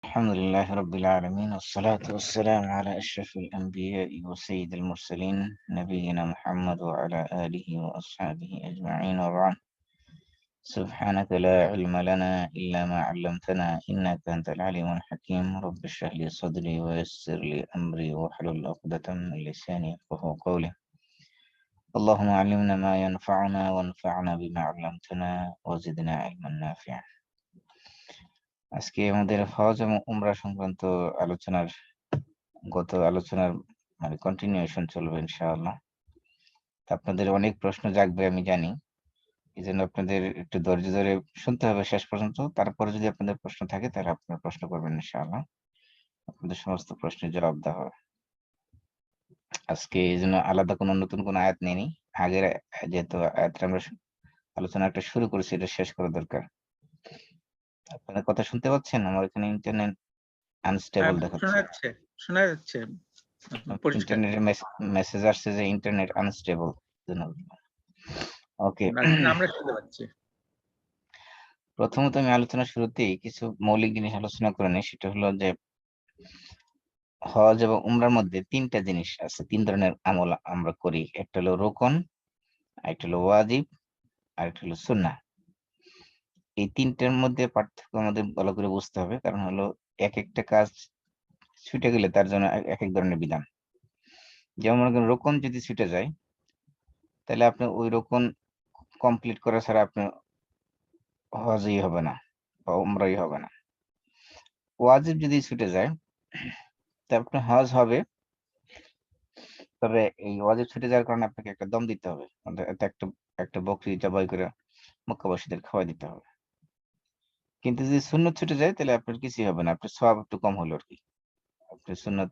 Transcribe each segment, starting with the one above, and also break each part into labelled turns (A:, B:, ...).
A: الحمد لله رب العالمين، والصلاة والسلام على أشرف الأنبياء وسيد المرسلين نبينا محمد وعلى آله وأصحابه أجمعين، وبعد. سبحانك لا علم لنا إلا ما علمتنا إنك أنت العليم الحكيم. رب اشرح لي صدري ويسر لي أمري واحلل عقدة من لساني يفقهوا قولي. اللهم علمنا ما ينفعنا وانفعنا بما علمتنا وزدنا علما نافعا। আজকে আমাদের হজ এবং উমরা সংক্রান্ত আলোচনার কন্টিনিউশন চলবে ইনশাআল্লাহ। আপনাদের অনেক প্রশ্ন জাগবে আমি জানি, এই জন্য আপনাদের একটু ধৈর্য ধরে শুনতে হবে শেষ পর্যন্ত। তারপরে যদি আপনাদের প্রশ্ন থাকে তাহলে আপনারা প্রশ্ন করবেন ইনশাআল্লাহ, আপনাদের সমস্ত প্রশ্নের জবাব দেওয়া হবে। আজকে এই জন্য আলাদা কোনো নতুন কোনো আয়াত নেই। আগের যেহেতু আয়াতটা আমরা আলোচনা একটা শুরু করেছি, এটা শেষ করা দরকার। আপনাদের কথা শুনতে পাচ্ছেন? আমার এখানে ইন্টারনেট আনস্টেবল
B: শোনা
A: দেখাচ্ছে।
B: যাচ্ছে, শোনা যাচ্ছে পরিষ্কার।
A: ইন্টারনেটের মেসেজ আসছে যে ইন্টারনেট আনস্টেবল। ওকে,
B: আমরা শুনতে পাচ্ছি।
A: প্রথমত আমি আলোচনার শুরুতেই কিছু মৌলিক জিনিস আলোচনা করে নিই। সেটা হলো যে হজ এবং উমরার মধ্যে তিনটা জিনিস আছে, তিন ধরনের আমল আমরা করি। একটা হলো রোকন, একটা হলো ওয়াজিব, আর একটা হলো সুন্নাহ। এই তিনটার মধ্যে পার্থক্য আমাদের ভালো করে বুঝতে হবে, কারণ হলো এক একটা কাজ ছুটে গেলে তার জন্য এক এক ধরনের বিধান। যেমন মনে করেন রোকন যদি ছুটে যায়, তাহলে আপনি ওই রোকন কমপ্লিট করা ছাড়া আপনি হজই হবে না বা উমরাই হবে না। ওয়াজিব যদি ছুটে যায়, তা আপনার হজ হবে, তবে এই ওয়াজিব ছুটে যাওয়ার কারণে আপনাকে একটা দম দিতে হবে, একটা একটা একটা বকরি জবাই করে মক্কাবাসীদের খাওয়াই দিতে হবে। কিন্তু যদি সুন্নত ছুটে যায় তাহলে আপনার কিছুই হবে না, আপনার সওয়াব একটু কম হলো আর কি। আপনি সুন্নত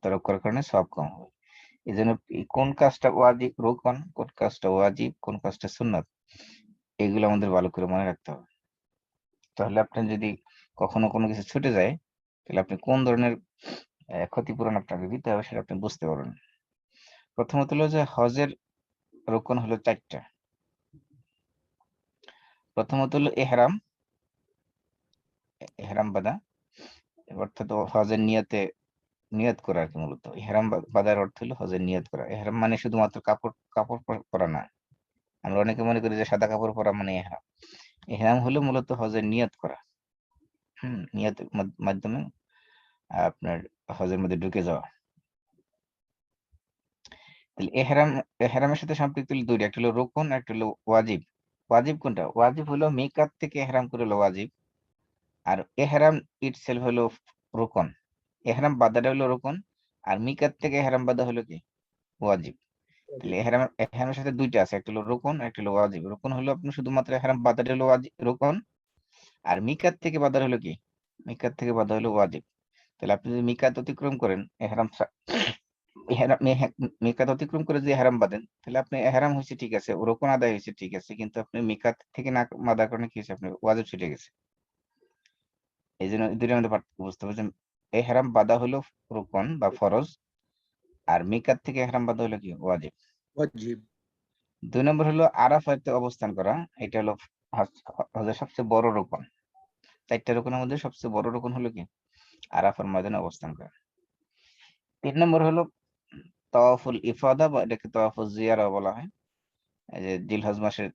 A: তরক করার কারণে সওয়াব কম হবে। এই জন্য কোন কাজটা ওয়াজিব রোকন, কোন কাজটা ওয়াজিব, কোন কাজটা সুন্নত, এগুলো আমাদের ভালো করে মনে রাখতে হবে। তাহলে আপনার যদি কখনো কোনো কিছু ছুটে যায়, তাহলে আপনি কোন ধরনের ক্ষতিপূরণ আপনাকে দিতে হবে সেটা আপনি বুঝতে পারবেন। প্রথমত হলো যে হজের রোকন হলো চারটা। প্রথমত হলো এহরাম, এহরাম বাঁধা, অর্থাৎ হজের নিয়ত করা আর কি। মূলত এহরাম বাঁধার অর্থ হলো হজের নিয়ত করা। এহরাম মানে শুধুমাত্র কাপড় কাপড় পরা না। আমরা অনেকে মনে করি যে সাদা কাপড় পরা মানে এহরাম। এহরাম হলো মূলত হজের নিয়ত করা। নিয়তের মাধ্যমে আপনার হজের মধ্যে ঢুকে যাওয়া। তাহলে এহরামের সাথে সম্পৃক্ত হলো দুইটা, একটা হলো রুকুন, একটা হলো ওয়াজিব। ওয়াজিব কোনটা? ওয়াজিব হলো মিকাত থেকে এহরাম করে হলো ওয়াজিব, আর এহরাম ইটসেলফ হলো রুকন। এহরাম বাঁধাটা হলো রুকন, আর মিকাত থেকে এহরাম বাঁধা হলো কি ওয়াজিব। তাহলে এহরামের সাথে দুইটা আছে, একটা হলো রুকন, একটা হলো ওয়াজিব। রুকন হলো আপনি শুধুমাত্র এহরাম বাঁধাটা হলো রুকন, আর মিকাত থেকে বাঁধা হলো কি? মিকাত থেকে বাঁধা হলো ওয়াজিব। তাহলে আপনি যদি মিকাত অতিক্রম করেন, মিকাত অতিক্রম করে যদি এহরাম বাঁধেন, তাহলে আপনি এহরাম হয়েছে ঠিক আছে, রুকন আদায় হয়েছে ঠিক আছে, কিন্তু আপনি মিকাত থেকে না বাঁধার কারণে কি হয়েছে? আপনি ওয়াজিব ছুটে গেছে। এই জন্য দুইটার মধ্যে পার্থক্য বুঝতে হবে যে এহরাম বাঁধা হলো রুকন বা ফরজ, আর মিকাত থেকে এহরাম বাঁধা হলো কি ওয়াজিব।
B: ওয়াজিব।
A: দুই নম্বর হলো আরাফাতে অবস্থান করা। এটা হলো হজের সবচেয়ে বড় রুকন। চারটা রুকনের মধ্যে সবচেয়ে বড় রুকন হলো কি আরাফার ময়দানে অবস্থান করা। তিন নম্বর হলো তাওয়াফুল ইফাদা, বা এটাকে তাওয়াফুল জিয়ারা বলা হয়। এই যে জিলহজ মাসের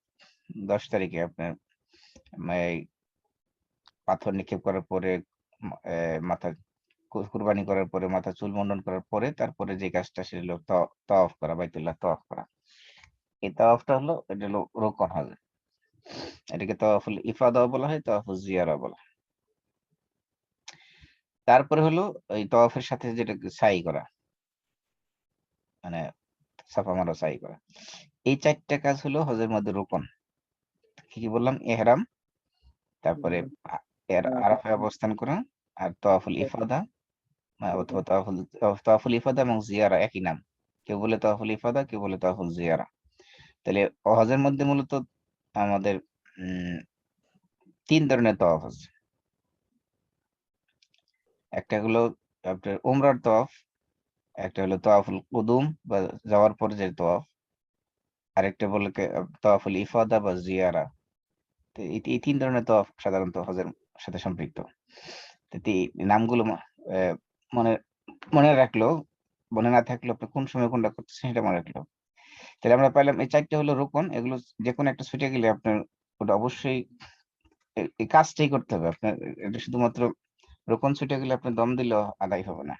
A: 10 তারিখে আপনার এই পাথর নিক্ষেপ করার পরে, মাথা কুরবানি করার পরে, মাথা চুল মুন্ডন করার পরে, তারপরে যে কাজটা সেটা হলো তাওয়াফ করা, বাইতুল্লাহ তাওয়াফ করা। এই তাওয়াফটা হলো, এটা হলো রুকন হজে। এটাকে তাওয়াফুল ইফাদাও বলা হয়, তাওয়াফুল জিয়ারা বলা হয়। তারপরে হলো এই তাওয়াফের সাথে যেটা সাই করা, মানে সাফা মারা, সাই করা। এই চারটা কাজ হলো হজের মধ্যে রুকন। কি কি বললাম? এহরাম, তারপরে এর আরাফায় অবস্থান করা, আর তাওয়াফুল ইফাদা, অথবা তাওয়াফুল ইফাদা এবং জিয়ারা একই নাম। কেউ বলে তাওয়াফুল ইফাদা, কেউ বলে তাওয়াফুল জিয়ারা। তাহলে হজের মধ্যে মূলত আমাদের তিন ধরনের তাওয়াফ আছে। একটা হলো আপনার উমরার তাওয়াফ, একটা হলো তাওয়াফুল কুদুম বা যাওয়ার পরে যে তাওয়াফ, আরেকটা বলে তাওয়াফুল ইফাদা বা জিয়ারা। তো এই তিন ধরনের তাওয়াফ সাধারণত হজের সাথে সম্পৃক্ত। নামগুলো মনে মনে রাখলো, মনে না থাকলো আপনি কোন সময় কোনটা করতেছেন সেটা মনে রাখলো। তাহলে আমরা পাইলাম এই 4টা হলো রোকন, এগুলো যে কোনো একটা ছুটে গেলে আপনার ওটা অবশ্যই এই কাজটাই করতে হবে আপনার। এটা শুধুমাত্র রোকন ছুটে গেলে আপনি দম দিলেও আদায় হবে না।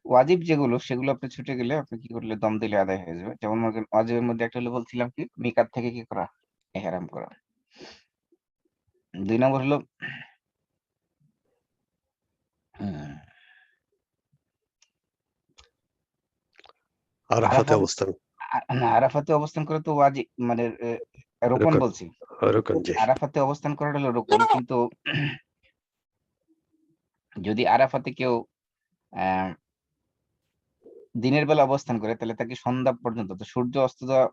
A: ওয়াজিব যেগুলো সেগুলো আপনি ছুটে গেলে আপনি কি করলে দম দিলে আদায় হয়ে যাবে। যেমন মনে করেন ওয়াজিবের মধ্যে একটা হলো বলছিলাম কি মিকাত থেকে কি করা, ইহরাম করা। 2 নম্বর হলো
C: আরাফাতে
A: আরাফাত,
C: অবস্থান।
A: না আরাফাতে অবস্থান করে তো ওয়াজিব মানে রোকন
C: রুকন,
A: বলছি।
C: রুকন, জি।
A: আরাফাতে অবস্থান করাটা হলো রোকন, কিন্তু যদি আরাফাতে কেউ আহ দিনের বেলা অবস্থান করে তাহলে তাকে সন্ধ্যা পর্যন্ত, তো সূর্য অস্ত যাওয়া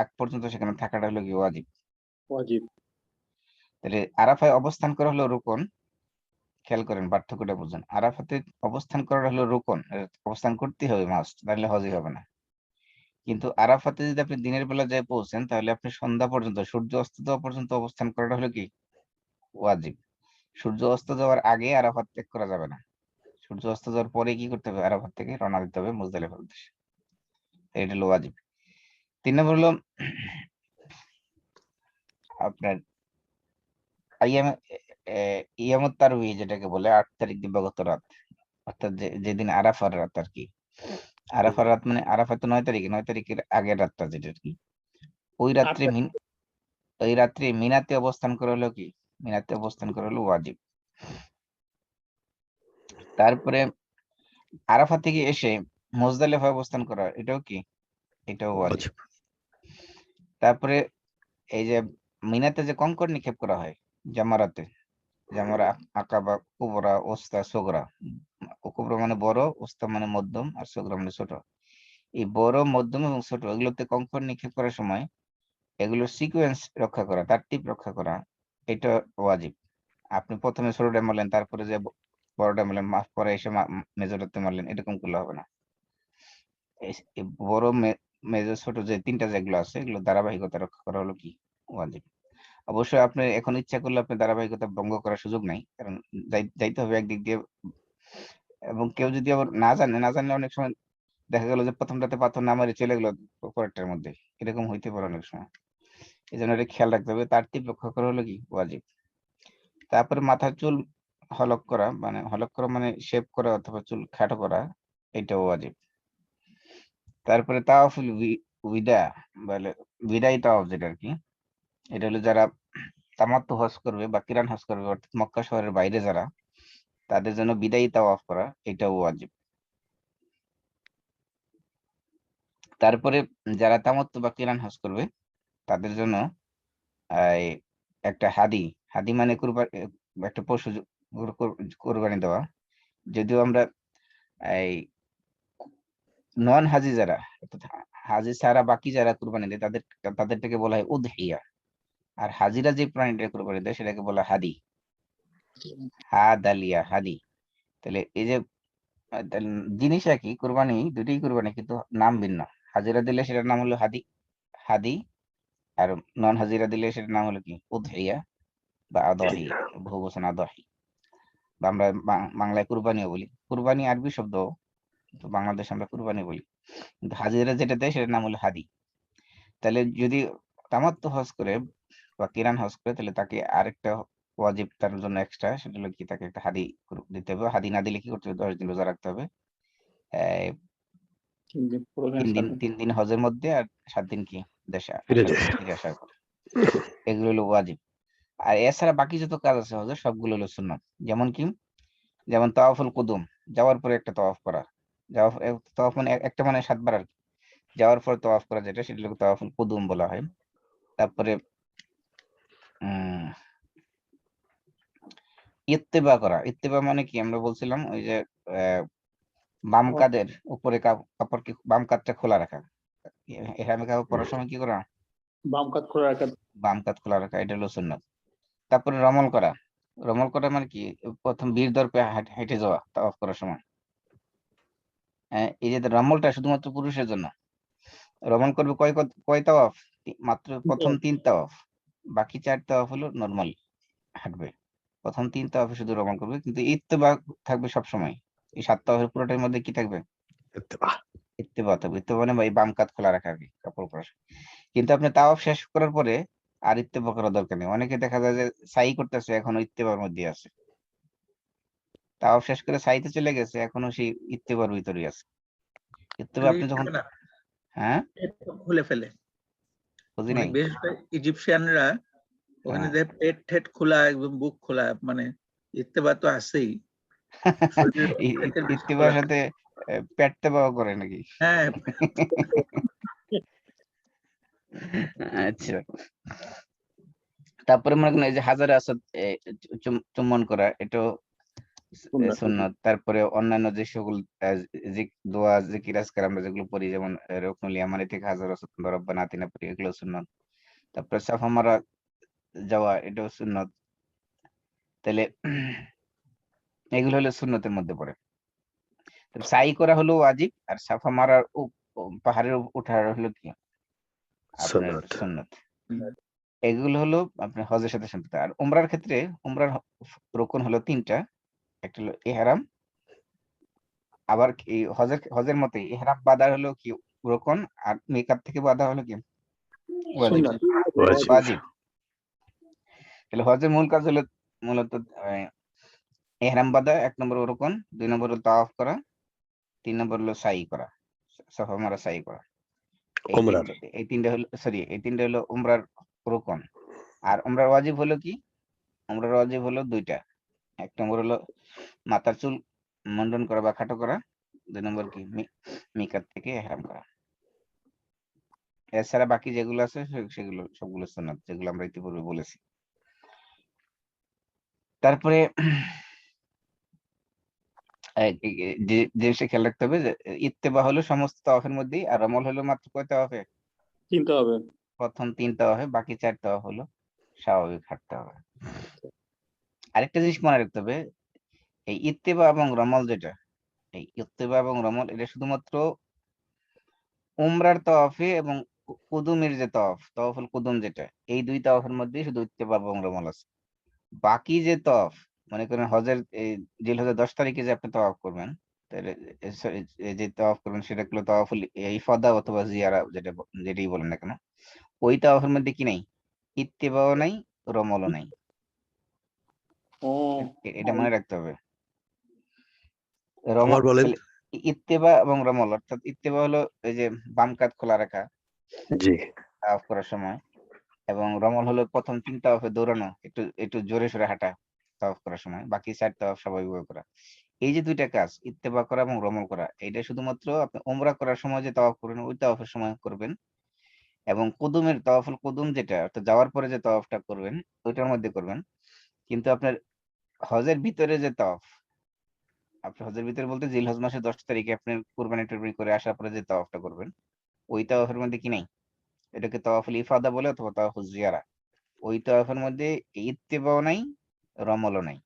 A: আগ পর্যন্ত সেখানে থাকাটা হলো কি ওয়াজিব।
B: ওয়াজিব।
A: তাহলে আরাফায় অবস্থান করা হলো রোকন। খেয়াল করেন পার্থক্যটা বুঝুন। আরাফাতে অবস্থান করা হলো রোকন, অবস্থান করতে হবে মাস্ট, তাহলে হজই হবে না। কিন্তু আরাফাতে যদি আপনি দিনের বেলা যায় পৌঁছেন তাহলে আপনি সন্ধ্যা পর্যন্ত, সূর্য অস্ত যাওয়া পর্যন্ত অবস্থান করাটা হলো কি ওয়াজিব। সূর্য অস্ত যাওয়ার আগে আরাফাত ত্যাগ করা যাবে না। সূর্য অস্ত যাওয়ার পরে কি করতে হবে, আরাফাত থেকে রওনা দিতে হবে মুজদালিফার উদ্দেশ্যে। এটা হলো ওয়াজিব। 3 নম্বর হলো আপনার ইয়ামুত তারউইহ, যেটাকে বলে 8 তারিখ দিবাগত রাত, অর্থাৎ যেদিন আরাফার রাত আর কি। আরাফার রাত মানে আরাফা তো 9 তারিখে, 9 তারিখের আগের রাতটা যেটা আর কি। ওই রাত্রে ওই রাত্রে মিনাতে অবস্থান করা হলো কি, মিনাতে অবস্থান করা হলো ওয়াজিব। তারপরে আরাফা থেকে এসে মুজদালিফায় অবস্থান করা, এটাও কি, এটাও ওয়াজিব। তারপরে এই যে মিনাতে যে কঙ্কর নিক্ষেপ করা হয় জামারাতে, জামারা আকাবা, কুবরা, ওস্তা, সোগরা। কুবরা মানে বড়, ওস্তা মানে মধ্যম, আর সোগরা মানে ছোট। এই বড়, মধ্যম এবং ছোট এগুলোতে কঙ্কর নিক্ষেপ করার সময় এগুলোর সিকোয়েন্স রক্ষা করা, তারটিব রক্ষা করা, এটা ওয়াজিব। আপনি প্রথমে ছোটটা মারলেন, তারপরে যে বড়টা মারলেন, পরে এসে মেজরতে মারলেন, এরকম করলে হবে না। এই বড়, মেজর, ছোট যে 3টা যেগুলো আছে এগুলো ধারাবাহিকতা রক্ষা করা হলো কি ওয়াজিব। অবশ্যই আপনি এখন ইচ্ছা করলে আপনি ধারাবাহিকতা ভঙ্গ করার সুযোগ নাই, কারণ যাইতে হবে একদিক দিয়ে। এবং কেউ যদি আবার না জানলে অনেক সময় দেখা গেল যে প্রথমটাতে পাথর না মারি চলে গেলো পরেরটার মধ্যে, এরকম হইতে পারে অনেক সময়। এই জন্য এটা খেয়াল রাখতে হবে, তারটিব রক্ষা করা হলো কি ওয়াজিব। তারপরে মাথার চুল হলক করা মানে শেভ করা অথবা চুল খাটো করা, এটাও ওয়াজিব। তারপরে তাওয়াফুল উইদা বলে, বিদায় তাওয়াফ যেটা আর কি, এটা হলো যারা তামাত্তু হজ করবে বা কিরান হজ করবে, অর্থাৎ মক্কা শহরের বাইরে যারা, তাদের জন্য বিদায়ী তাওয়াফ করা, এটাও ওয়াজিব। তারপরে যারা তামাত্তু বা কিরান হজ করবে তাদের জন্য এই একটা হাদি মানে একটা পশু কোরবানি দেওয়া। যদিও আমরা এই নন হাজি যারা, অর্থাৎ হাজি ছাড়া বাকি যারা কুরবানি দেয় তাদেরটাকে বলা হয় উদহিয়া। আর হাজিরা যে প্রাণীটা কুরবানি দেয় সেটাকে বলা হাদি, হাদি। তাহলে এই যে জিনিস একই, কুরবানি দুটোই কুরবানি, কিন্তু নাম ভিন্ন। হাজিরা দিলে সেটার নাম হলো হাদি, আর নন হাজিরা দিলে সেটার নাম হলো কি উদহিয়া বা আদহি, বহুবচন আদহি। বা আমরা বাংলায় কুরবানিও বলি, কুরবানি আরবি শব্দ, তো বাংলাদেশে আমরা কুরবানি বলি, কিন্তু হাজিরা যেটা দেয় সেটার নাম হলো হাদি। তাহলে যদি তামাত্তু হজ করে বা কিরান হজ করে তাহলে তাকে আরেকটা ওয়াজিব তার জন্য এক্সট্রা, সেটা হলো কি তাকে একটা হাদি দিতে হবে। হাদি না দিলে কি করতে হবে, 10 দিন রোজা রাখতে হবে। 3 দিন হজের মধ্যে, আর 7 দিন কি দেশে ফিরে আসার পর, এগুলো হলো ওয়াজিব। আর এছাড়া বাকি যত কাজ আছে হজের সবগুলো হলো সুন্নাত। যেমন তাওয়াফুল কুদুম, যাওয়ার পরে একটা তাওয়াফ করা। তাওয়াফ মানে একটা মানে 7 বার আর কি। যাওয়ার পর তাওয়াফ করা যেটা, সেটা হলো তাওয়াফুল কুদুম বলা হয়। তারপরে ইত্তেবা মানে কি, আমরা বলছিলাম ওই যে বাম কাঁধের উপরে কাপড়, কি বাম কাঁধটা খোলা রাখা, এখানে কাপড় পরার সময় কি করা,
B: বাম কাত খোলা রাখা।
A: বাম কাঁধ খোলা রাখা, এটা হলো সুন্নাত। তারপরে রমল করা মানে কি, প্রথম বীর দর্পে হেঁটে যাওয়া তাওয়াফ করার সময়। এই যে রমলটা শুধুমাত্র পুরুষের জন্য। রমল করবে কয় তাওয়াফ, মাত্র প্রথম 3 তাওয়াফ, বাকি 4 তাওয়াফ হলো নর্মাল হাঁটবে। প্রথম 3 তাওয়াফে শুধু রমল করবে, কিন্তু ইত্তেবা থাকবে সবসময়। এই 7 তাওয়াফের পুরোটার মধ্যে কি থাকবে?
C: اتباع
A: ইত্তেবা থাকবে। ইত্তেবা মানে এই বাম কাত খোলা রাখা আরকি, কাপড় পরা। কিন্তু আপনি তাওয়াফ শেষ করার পরে আর ইত্তেবা করার দরকার নেই। অনেকে দেখা যায় যে সাই করতেছে, এখনো ইত্তেবার মধ্যে আছে। তাওয়াফ শেষ করে সাইতে চলে গেছে, এখনো সেই ইত্তেবার ভিতরেই আছে। ইত্তেবা আপনি যখন, হ্যাঁ
D: এটা খুলে ফেলে,
A: বুঝি
D: মানে
A: নাই।
D: বিশেষ করে ইজিপশিয়ানরা ওখানে
A: হ্যাঁ।
D: যে পেট ঠেট খোলা, একদম বুক খোলা, মানে ইত্তেবা তো আছেই, শরীরের পেটের বেশি
A: ইত্তেবার
D: খোলা
A: সাথে
D: থাকে।
A: পেট তেবাও করে নাকি?
D: হ্যাঁ,
A: আচ্ছা, তারপরে মনে করেন এই যে হাজারে আসাদ চুম্বন করা, এটাও
B: সুন্নাত।
A: সুন্নত। তারপরে অন্যান্য যে সকল দোয়া জিকির আজকার আমরা যেগুলো পড়ি, যেমন রুকনুল ইয়ামানি থেকে হাজার আসাদ রব্বানা আতিনা পড়ি, এগুলো সুন্নত। তারপরে সাফা মারা যাওয়া, এটাও সুন্নত। তাহলে এগুলো হলো সুন্নতের মধ্যে পড়ে। সাই করা হলো ওয়াজিব, আর সাফা মারার পাহাড়ের ওঠা হলো কি আপনার
C: سنة
A: সুন্নত। এগুলো হলো আপনার হজের সাথে সম্পর্কিত। আর উমরার ক্ষেত্রে উমরার রুকন হলো 3টা। একটা হলো ইহরাম, আবার কি হজের মতে ইহরাম বাঁধা হলো কি রুকন, আর মিকাত থেকে বাঁধা হলো কি ওয়াজিব।
B: সুন্নাত।
C: واجب
A: ওয়াজিব। তাহলে হজের মূল কাজ হলো মূলত ইহরাম বাঁধা 1 নম্বর রুকন, 2 নম্বর হলো তাওয়াফ করা, 3 নম্বর হলো সাই করা, সাফা মারা সাই করা।
C: عمرة
A: এই তিনটে হলো উমরার রুকন। আর উমরার ওয়াজিব হলো কি? উমরার ওয়াজিব হলো 2টা। 1 নম্বর হলো মাথার চুল মুন্ডন করা বা খাটো করা, 2 নম্বর কি মিকাত থেকে ইহরাম করা। এছাড়া বাকি যেগুলো আছে সেগুলো সবগুলো সুন্নাত, যেগুলো আমরা ইতিপূর্বে বলেছি। তারপরে যে জিনিসটা খেয়াল রাখতে হবে যে ইত্তেবা হলো সমস্ত তাওয়াফের মধ্যেই, আর রমল হলো মাত্র কয় তাওয়াফে?
B: চিনতে হবে।
A: প্রথম 3 তাওয়াফে, বাকি 4 তাওয়াফ হলো স্বাভাবিক হাঁটতে হবে। আরেকটা জিনিস মনে রাখতে হবে, এই ইত্তেবা এবং রমল যেটা, এই ইত্তেবা এবং রমল এটা শুধুমাত্র উমরার তাওয়াফে এবং কুদুমের যে তাওয়াফুল কুদুম যেটা, এই 2 তাওয়াফের মধ্যে শুধু ইত্তেবা এবং রমল আছে। বাকি যে তাওয়াফ, মনে করেন হজের এই জিলহজের 10 তারিখে যে আপনি তাওয়াফ করবেন, তাহলে যে তাওয়াফ করবেন সেটা হলো তাওয়াফুল ইফাদা অথবা জিয়ারা, যেটাই বলেন না কেন, ওই তাওয়াফের মধ্যে কি নাই? ইত্তেবাও নাই, রমলও নাই।
B: ও
A: এটা মনে রাখতে হবে।
C: আবার বলেন।
A: তাহলে ইত্তেবা এবং রমল, অর্থাৎ ইত্তেবা হলো এই যে বাম কাত খোলা রাখা
C: জি
A: তাওয়াফ করার সময়, এবং রমল হলো প্রথম 3 তাওয়াফে দৌড়ানো, একটু একটু জোরে সোরে হাঁটা তাওয়াফ করার সময়, বাকি 4 তাওয়াফ স্বাভাবিকভাবে করা। এই যে 2টা কাজ, ইত্তেবা করা এবং রমল করা, এটা শুধুমাত্র আপনি উমরা করার সময় যে তাওয়াফ করবেন ওই তাওয়াফের সময় করবেন, এবং কুদুমের তাওয়াফুল কুদুম যেটা, অর্থাৎ যাওয়ার পরে যে তাওয়াফটা করবেন ওইটার মধ্যে করবেন। কিন্তু আপনার হজের ভিতরে যে তাওয়াফ, আপনার হজের ভিতরে বলতে জিলহজ মাসের 10 তারিখে আপনি কুরবানি টুরবানি করে আসার পরে যে তাওয়াফটা করবেন, ওই তাওয়াফের মধ্যে কি নাই? এটাকে তাওয়াফুল ইফাদা বলে অথবা তাওয়াফুল জিয়ারা। ওই তাওয়াফের মধ্যে ইত্তেবাও নাই, রমলও নাই।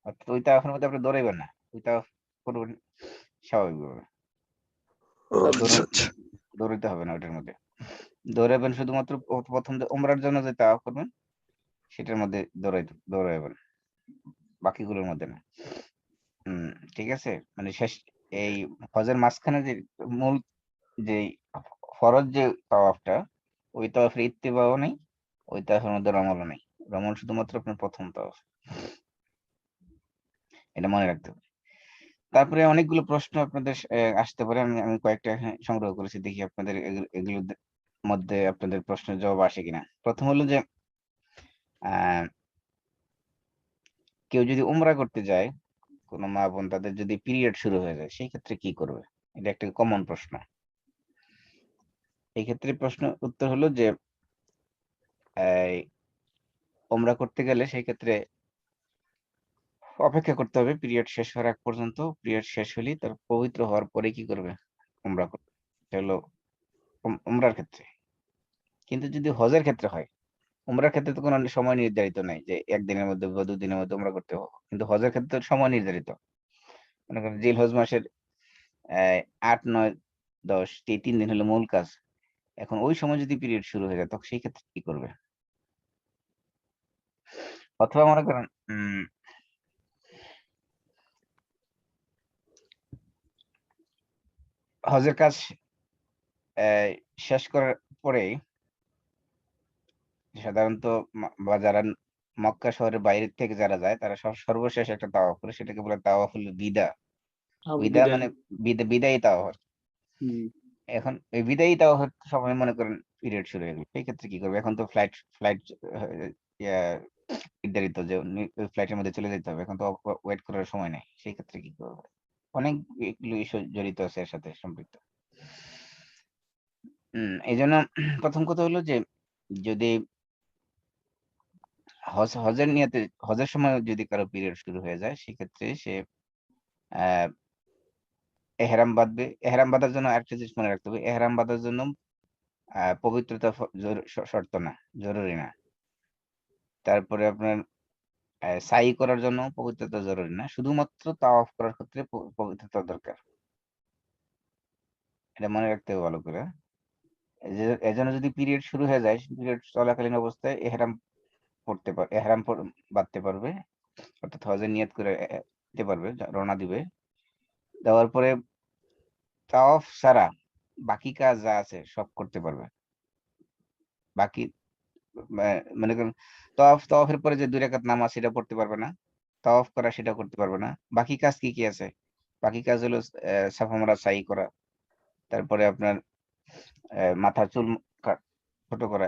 A: অর্থাৎ ওই তাওয়াফের মধ্যে আপনি দৌড়াইবেন না, ওই তাওয়াফ করবেন স্বাভাবিকভাবে।
C: আচ্ছা আচ্ছা
A: দৌড়াইতে হবে না ওটার মধ্যে। দৌড়াবেন শুধুমাত্র প্রথম যে উমরার জন্য যে তাওয়াফ করবেন সেটার মধ্যে দৌড়াইবেন, বাকিগুলোর মধ্যে না। ঠিক আছে। মানে শেষ এই হজের মাঝখানে যে মূল যে ফরজ যে তাওয়াফটা, ওই তাওয়াফের ইত্তেবাও নেই, ওই তাওয়াফের মধ্যে রমলও নেই। রমল শুধুমাত্র আপনার প্রথম তাওয়াফ, এটা মনে রাখতে হবে। তারপরে অনেকগুলো প্রশ্ন আপনাদের আসতে পারে, আমি আমি কয়েকটা সংগ্রহ করেছি, দেখি আপনাদের এগুলোর মধ্যে আপনাদের প্রশ্নের জবাব আসে কিনা। প্রথম হলো যে আহ কেউ যদি উমরা করতে যায়, কোনো মা বোন তাদের যদি পিরিয়ড শুরু হয়ে যায়, সেই ক্ষেত্রে কি করবে? এটা একটা কমন প্রশ্ন। এই ক্ষেত্রে প্রশ্ন উত্তর হলো যে এই উমরা করতে গেলে সেই ক্ষেত্রে অপেক্ষা করতে হবে পিরিয়ড শেষ হওয়ার আগ পর্যন্ত। পিরিয়ড শেষ হলেই তার পবিত্র হওয়ার পরে কি করবে? উমরা করবে। এটা হলো উমরার ক্ষেত্রে। কিন্তু যদি হজের ক্ষেত্রে হয়, উমরার ক্ষেত্রে তো কোনো সময় নির্ধারিত নাই যে 1 দিনের মধ্যে বা 2 দিনের মধ্যে উমরা করতে হবে, কিন্তু হজের ক্ষেত্রে সময় নির্ধারিত। মনে করেন জিলহজ মাসের 8, 9, 10 এই 3 দিন হলো মূল কাজ। এখন ওই সময় যদি পিরিয়ড শুরু হয়ে যায়, তখন সেই ক্ষেত্রে কি করবে? অথবা মনে করেন হজের কাজ শেষ করার পরে সাধারণত বা যারা মক্কা শহরের বাইরে থেকে যারা যায় তারা সর্বশেষ একটা তাওয়াফ করে, সেটাকে বলে তাওয়াফুল বিদা। বিদা মানে বিদায়ী তাওয়াফ। এখন এই বিদায়ী তাওয়াফের সময় মনে করেন পিরিয়ড শুরু হয়ে গেল, সেই ক্ষেত্রে কি করবে? এখন তো ফ্লাইট নির্ধারিত যে ফ্লাইটের মধ্যে চলে যেতে হবে, এখন তো ওয়েট করার সময় নেই, সেই ক্ষেত্রে কি করবে? অনেক ইস্যু জড়িত আছে এর সাথে সম্পৃক্ত। এই জন্য প্রথম কথা হলো যে যদি হজের নিয়তে হজের সময় যদি কারো পিরিয়ড শুরু হয়ে যায়, সেক্ষেত্রে সে এহরাম বাঁধবে। এহরাম বাঁধার জন্য আরেকটা জিনিস মনে রাখতে হবে, এহরাম বাঁধার জন্য পবিত্রতা শর্ত না, জরুরি না। তারপরে আপনার সাই করার জন্য পবিত্রতা জরুরি না, শুধুমাত্র তাওয়াফ করার ক্ষেত্রে পবিত্রতা দরকার। এটা মনে রাখতে হবে ভালো করে। এজন্য যদি পিরিয়ড শুরু হয়ে যায়, পিরিয়ড চলাকালীন অবস্থায় এহরাম বাঁধতে পারবে, অর্থাৎ হজের নিয়ত করে দিতে পারবে, রওনা দিবে। দেওয়ার পরে তাওয়াফ ছাড়া বাকি কাজ যা আছে সব করতে পারবে। বাকি মনে করেন তাওয়াফের পরে যে 2 রাকাত নামাজ সেটা পড়তে পারবে না, তাওয়াফ করা সেটা করতে পারবে না। বাকি কাজ কি কি আছে? বাকি কাজ হলো সাফা মারা, সাই করা, তারপরে আপনার মাথার চুল ছোট করা,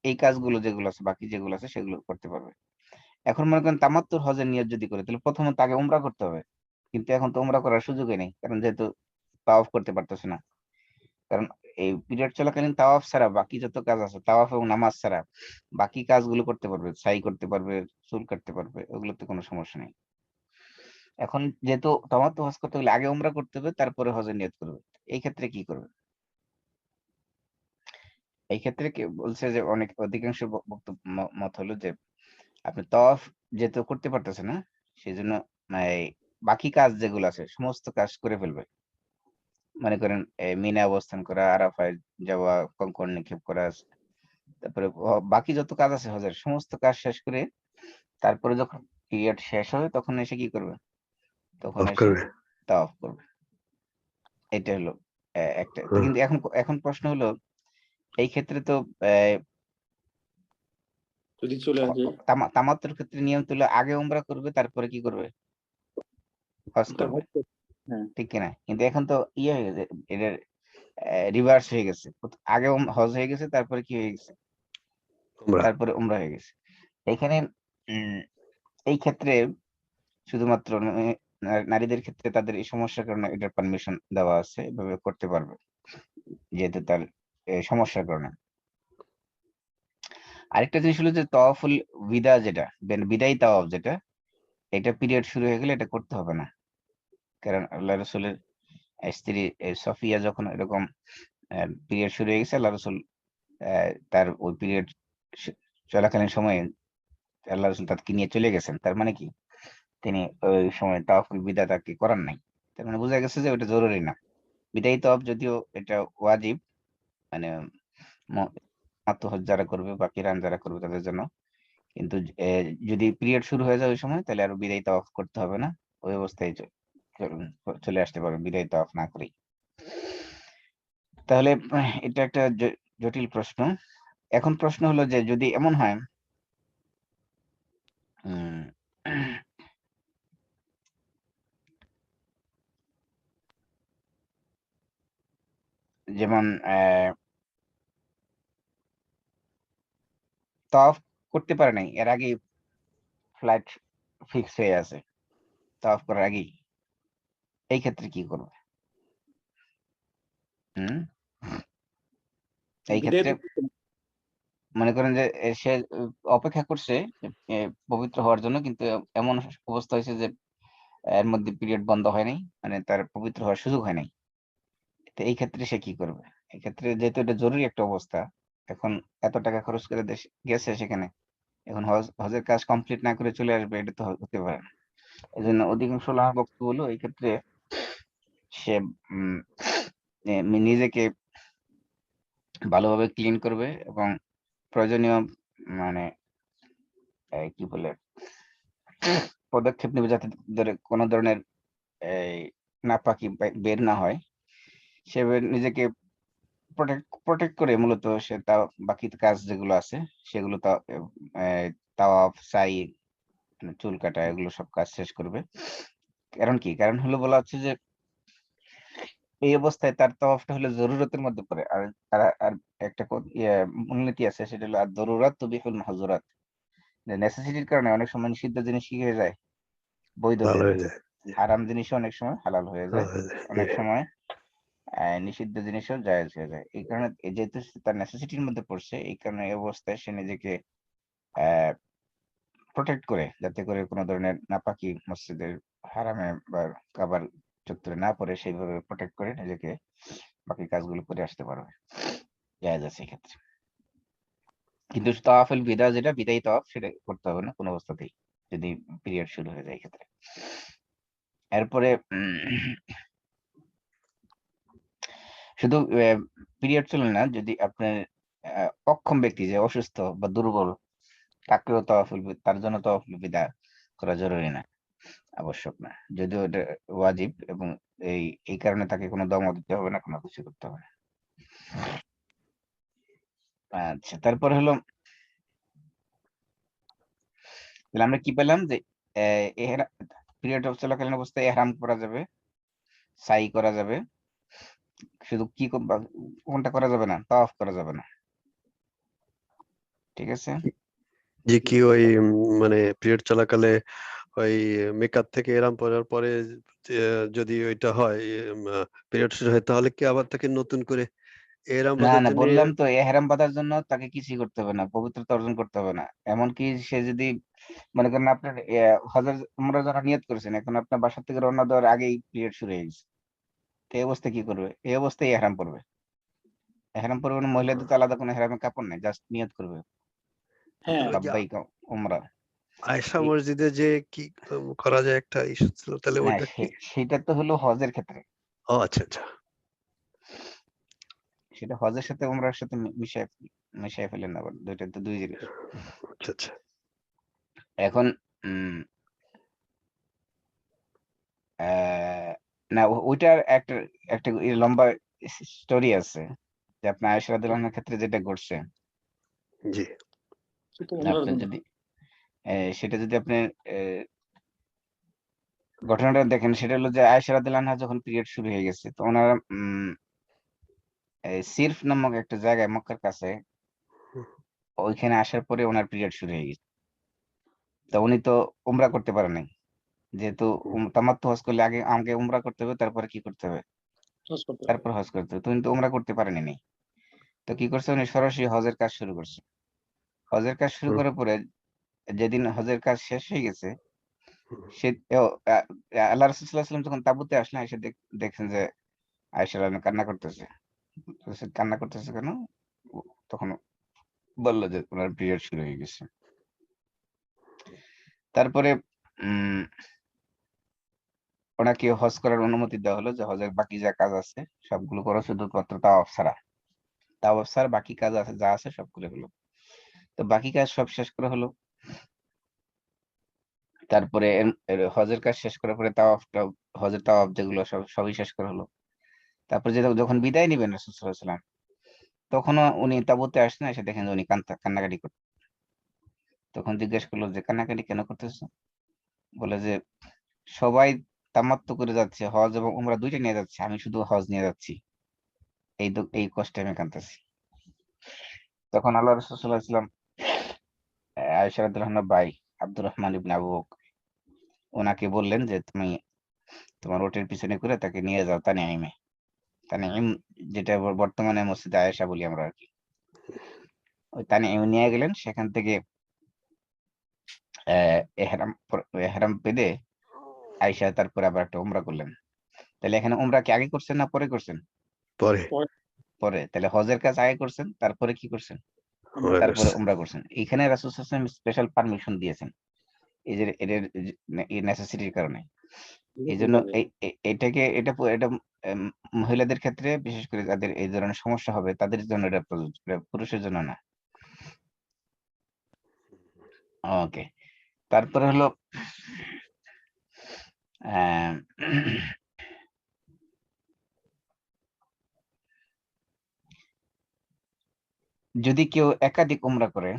A: এই কাজগুলো যেগুলো আছে, বাকি যেগুলো আছে সেগুলো করতে পারবে। এখন মনে করেন তামাত্তুর হজের নিয়ত যদি করে, তাহলে প্রথমত আগে উমরা করতে হবে, কিন্তু এখন তো উমরা করার সুযোগই নেই, কারণ যেহেতু তাওয়াফ করতে পারতেছে না। কারণ এই পিরিয়ড চলাকালীন তাওয়াফ ছাড়া বাকি যত কাজ আছে, তাওয়াফ এবং নামাজ ছাড়া বাকি কাজগুলো করতে পারবে, সাই করতে পারবে, চুল কাটতে পারবে, ওগুলোতে কোনো সমস্যা নেই। এখন যেহেতু তামাত্তু হজ করতে গেলে আগে উমরা করতে হবে, তারপরে হজের নিয়ত করবে। এই ক্ষেত্রে কি করবে? এই ক্ষেত্রে কি বলছে যে অধিকাংশ বক্তব্য মত হলো যে আপনি তাওয়াফ যেহেতু করতে পারতেছে না, সেই জন্য বাকি কাজ যেগুলো আছে সমস্ত কাজ করে ফেলবে। মনে করেন মিনা অবস্থান করা, আরাফায় যাওয়া, কঙ্কর নিক্ষেপ করা, তারপরে বাকি যত কাজ আছে হজের সমস্ত কাজ শেষ করে তারপরে যখন পিরিয়ড শেষ হবে তখন এসে কি করবে? তখন এসে তাওয়াফ করবে। এটা হলো একটা। কিন্তু এখন প্রশ্ন হলো, এই ক্ষেত্রে তো
B: যদি চলে আসে
A: তামাত্তুর ক্ষেত্রে নিয়ম হলো আগে উমরা করবে, তারপরে কি করবে? হজ করবে,
B: হ্যাঁ,
A: ঠিক কিনা? কিন্তু এখন তো ইয়ে হয়ে গেছে, এটার রিভার্স হয়ে গেছে। আগে হজ হয়ে গেছে, তারপরে কি হয়ে গেছে? তারপরে উমরা হয়ে গেছে। এখানে এই ক্ষেত্রে শুধুমাত্র নারীদের ক্ষেত্রে তাদের এই সমস্যার কারণে এটার পারমিশন দেওয়া আছে, এভাবে করতে পারবে, যেহেতু তার সমস্যার কারণে। আরেকটা জিনিস হলো যে তাওয়াফুল বিদা, যেটা বিদায়ী তাওয়াফ, যেটা এটা পিরিয়ড শুরু হয়ে গেলে এটা করতে হবে না। কারণ আল্লাহ রসুলের স্ত্রী সফিয়া যখন এরকম পিরিয়ড শুরু হয়ে গেছে, আল্লাহ রসুল তার ওই পিরিয়ড চলাকালীন সময়ে আল্লাহ রসুল তাকে নিয়ে চলে গেছেন। তার মানে কি তিনি ওই সময় তাওয়াফুল বিদা তাকে করার নাই। তার মানে বোঝা গেছে যে ওটা জরুরি না। বিদায়ী তাওয়াফ যদিও এটা ওয়াজিব, মানে মাত্র হজ যারা করবে বা কিরান যারা করবে তাদের জন্য, কিন্তু যদি পিরিয়ড শুরু হয়ে যায় ওই সময়, তাহলে আর বিদায়ী তাওয়াফ করতে হবে না, ওই অবস্থায় চলে আসতে পারবে বিদায়ী তাওয়াফ না করেই। তাহলে এটা একটা জটিল প্রশ্ন। এখন প্রশ্ন হলো যে যদি এমন হয় যেমন তাওয়াফ করতে পারে নাই, এর আগে ফ্লাইট ফিক্স হয়ে আছে তাওয়াফ করার আগেই, এই ক্ষেত্রে কি করবে? এই ক্ষেত্রে মনে করেন যে সে অপেক্ষা করছে পবিত্র হওয়ার জন্য, কিন্তু এমন অবস্থা হয়েছে যে এর মধ্যে পিরিয়ড বন্ধ হয় নাই, মানে তার পবিত্র হওয়ার সুযোগ হয় নাই। তো এই ক্ষেত্রে সে কি করবে? এই ক্ষেত্রে যেহেতু এটা জরুরি একটা অবস্থা, এখন এত টাকা খরচ করে গেছে সেখানে, এখন হজের কাজ কমপ্লিট না করে চলে আসবে, এটা তো হতে পারে না। এই জন্য অধিকাংশ বক্তব্য হলো এই ক্ষেত্রে সে নিজেকে ভালোভাবে ক্লিন করবে এবং প্রয়োজনীয় মানে কি বলে পদক্ষেপ নেবে, যাতে কোনো ধরনের এই নাপাকি বের না হয়। সে নিজেকে প্রোটেক্ট করে মূলত সে তা বাকি কাজ যেগুলো আছে সেগুলো তাওয়াফ, সাই, চুল কাটা এগুলো সব কাজ শেষ করবে। কারণ কি? কারণ হলো বলা হচ্ছে যে এই অবস্থায় তার তাওয়াফটা হলো জরুরতের মধ্যে পড়ে। আর আর একটা মূলনীতি আছে, সেটা হলো আর-দরুরাত তুবিহুল মাহজুরাত। যে নেসেসিটির কারণে অনেক সময় নিষিদ্ধ জিনিস কি হয়ে যায়? বৈধ
C: ভালো
A: হয়ে
C: হয়ে
A: যায়।
C: যায়। জি,
A: হারাম জিনিসও অনেক সময় হালাল হয়ে
C: ভালো
A: যায়।
C: হয়ে যায়।
A: অনেক
C: জি,
A: সময় নিষিদ্ধ জিনিসও জায়েজ হয়ে যায়। এই কারণে যেহেতু সে তার নেসেসিটির মধ্যে পড়ছে, এই কারণে এই অবস্থায় সে নিজেকে প্রোটেক্ট করে, যাতে করে কোনো ধরনের নাপাকি মসজিদের হারামে বা কাবার চত্বরে না পড়ে, সেইভাবে প্রোটেক্ট করে নিজেকে বাকি কাজগুলো করে আসতে পারবে। জায়েজ আছে এক্ষেত্রে। কিন্তু তাওয়াফুল বিদা, যেটা বিদায়ী তাওয়াফ, সেটা করতে হবে না কোনো অবস্থাতেই, যদি পিরিয়ড শুরু হয়ে যায় এক্ষেত্রে। এরপরে শুধু পিরিয়ড চলে না, যদি আপনার অক্ষম ব্যক্তি, যে অসুস্থ বা দুর্বল, তাকেও তার জন্য তাওয়াফুল বিদা করা জরুরি না, আবশ্যক না। যদিও এটা ওয়াজিব, এবং এই এই কারণে তাকে কোনো দমও দিতে হবে না, কোনো কিছু করতে হবে না। আচ্ছা, তারপরে হলো, তাহলে আমরা কি পেলাম? যে পিরিয়ড চলাকালীন অবস্থায় এহরাম করা যাবে, সাই করা যাবে, শুধু কোনটা করা যাবে না? তাওয়াফ করা যাবে না। ঠিক আছে?
C: জি, কি ওই মানে পিরিয়ড চলাকালে ওই মেকআপ থেকে এরাম পরার পরে যদি ওইটা হয়, পিরিয়ড শুরু হয়, তাহলে কি আবার তাকে নতুন করে এরাম
A: না
C: বাঁধার
A: না,
C: জন্য
A: বললাম তো, এহরাম বাঁধার জন্য তাকে কিছুই করতে হবে না, পবিত্রতা অর্জন করতে হবে না। এমনকি সে যদি মনে করেন আপনার হজের উমরা যারা নিয়ত করেছেন, এখন আপনার বাসা থেকে রওনা দেওয়ার আগেই পিরিয়ড শুরু হয়ে গেছে, তো এই অবস্থায় কি করবে? এই অবস্থায় এহরাম পড়বে। এহরাম পড়বে মানে মহিলাদের তো আলাদা কোনো এহরামের কাপড় নেই, জাস্ট নিয়ত করবে
B: হ্যাঁ,
C: ওই যে
A: লাব্বাইক উমরা।
C: আয়েশা
A: এই-
C: মসজিদে যে কি করা যায়, একটা ইস্যু ছিল, তাহলে
A: না,
C: ওইটা কি?
A: সেটা তো হলো হজের ক্ষেত্রে,
C: ও আচ্ছা আচ্ছা
A: সেটা হজের সাথে উমরার সাথে মিশায় মিশায় ফেলেন, আবার দুইটা তো দুই জিনিস।
C: আচ্ছা আচ্ছা।
A: এখন উম না, ওইটার একটা একটা লম্বা স্টোরি আছে, যে আপনার আয়েশা রাদিয়াল্লাহু আনহার ক্ষেত্রে যেটা ঘটছে।
C: জি
B: সেটা উমরার
A: আপনার
B: জন্য।
A: যদি সেটা যদি আপনি ঘটনাটা দেখেন, সেটা হলো যে আয়েশা রাদিয়াল্লাহু আনহা যখন পিরিয়ড শুরু হয়ে গেছে, তো ওনারা সিরফ নামক একটা জায়গায় মক্কার কাছে, ওইখানে আসার পরে ওনার পিরিয়ড শুরু হয়ে গেছে। তো উনি তো উমরা করতে পারেন নাই, যেহেতু তামাত্তু হজ করলে আগে আমাকে উমরা করতে হবে, তারপরে কি করতে হবে?
B: হজ করতে হবে।
A: তারপর হজ করতে হবে। তো উনি তো উমরা করতে পারেনি নাই। তো কি করছে? উনি সরাসরি হজের কাজ শুরু করছে। হজের কাজ শুরু
C: হুম,
A: করার পরে, যেদিন হজের কাজ শেষ হয়ে গেছে,
C: হুম,
A: সে আল্লাহ রাসূল সাল্লাল্লাহু আলাইহি ওয়াসাল্লাম যখন তাঁবুতে আসলেন, এসে দেখছেন যে আয়েশা রাদিয়াল্লাহু কান্না করতেছে। তো সে কান্না করতেছে কেন? তখন বলল যে ওনার পিরিয়ড শুরু হয়ে গেছে। তারপরে উম ওনাকে হজ করার অনুমতি দেওয়া হলো, যে হজের বাকি যা কাজ আছে সবগুলো করো, শুধুমাত্র তাওয়াফ ছাড়া। তাওয়াফ ছাড়া বাকি কাজ আছে, যা আছে সবগুলো হলো। তো বাকি কাজ সব শেষ করা হলো। তারপরে এর হজের কাজ শেষ করার পরে হজের তাওয়াফ যেগুলো সবই শেষ করা হলো। তারপরে যখন বিদায় নিবেন রাসূল সাল্লাল্লাহু আলাইহি ওয়াসাল্লাম, তখনও উনি তাঁবুতে আসলেন, এসে দেখেন যে উনি কান্নাকাটি করতেন। তখন জিজ্ঞেস করলো যে কান্নাকাটি কেন করতেছো? বলে যে সবাই তামাত্তু করে যাচ্ছে, হজ এবং উমরা দুইটা নিয়ে যাচ্ছে, আমি শুধু হজ নিয়ে যাচ্ছি, এই কষ্টে আমি কাঁদতেছি। তখন আল্লাহ রাসূল সাল্লাল্লাহু আলাইহি ওয়াসাল্লাম আয়েশা রাদিয়াল্লাহু আনহার ভাই আব্দুর রহমান ইবনে আবু বকর, ওনাকে বললেন যে তুমি তোমার ওটের পিছনে করে তাকে নিয়ে যাও তানঈমে। তানঈম, যেটা বর্তমানে মসজিদে আয়েশা বলি আমরা আর কি। ওই তানঈমে নিয়ে গেলেন, সেখান থেকে এহরাম বেঁধে আয়েশা তারপরে আবার একটা উমরা করলেন। তাহলে এখানে উমরা কি আগে করছেন না পরে করছেন?
C: পরে
B: পরে
A: পরে। তাহলে হজের কাজ আগে করছেন, তারপরে কি করছেন?
B: আমরা
C: হয়ে
A: তারপরে
C: গেছে।
A: উমরা করছেন। এখানে রাসূল সাল্লাল্লাহু আলাইহি ওয়াসাল্লাম স্পেশাল পারমিশন দিয়েছেন, এই যে এদের নেসেসিটির কারণে। এই জন্য এটা মহিলাদের ক্ষেত্রে, বিশেষ করে যাদের এই ধরনের সমস্যা হবে, তাদের জন্য এটা প্রযোজ্য, এটা পুরুষের জন্য না। ওকে, তারপরে হলো আহ, যদি কেউ একাধিক উমরা করে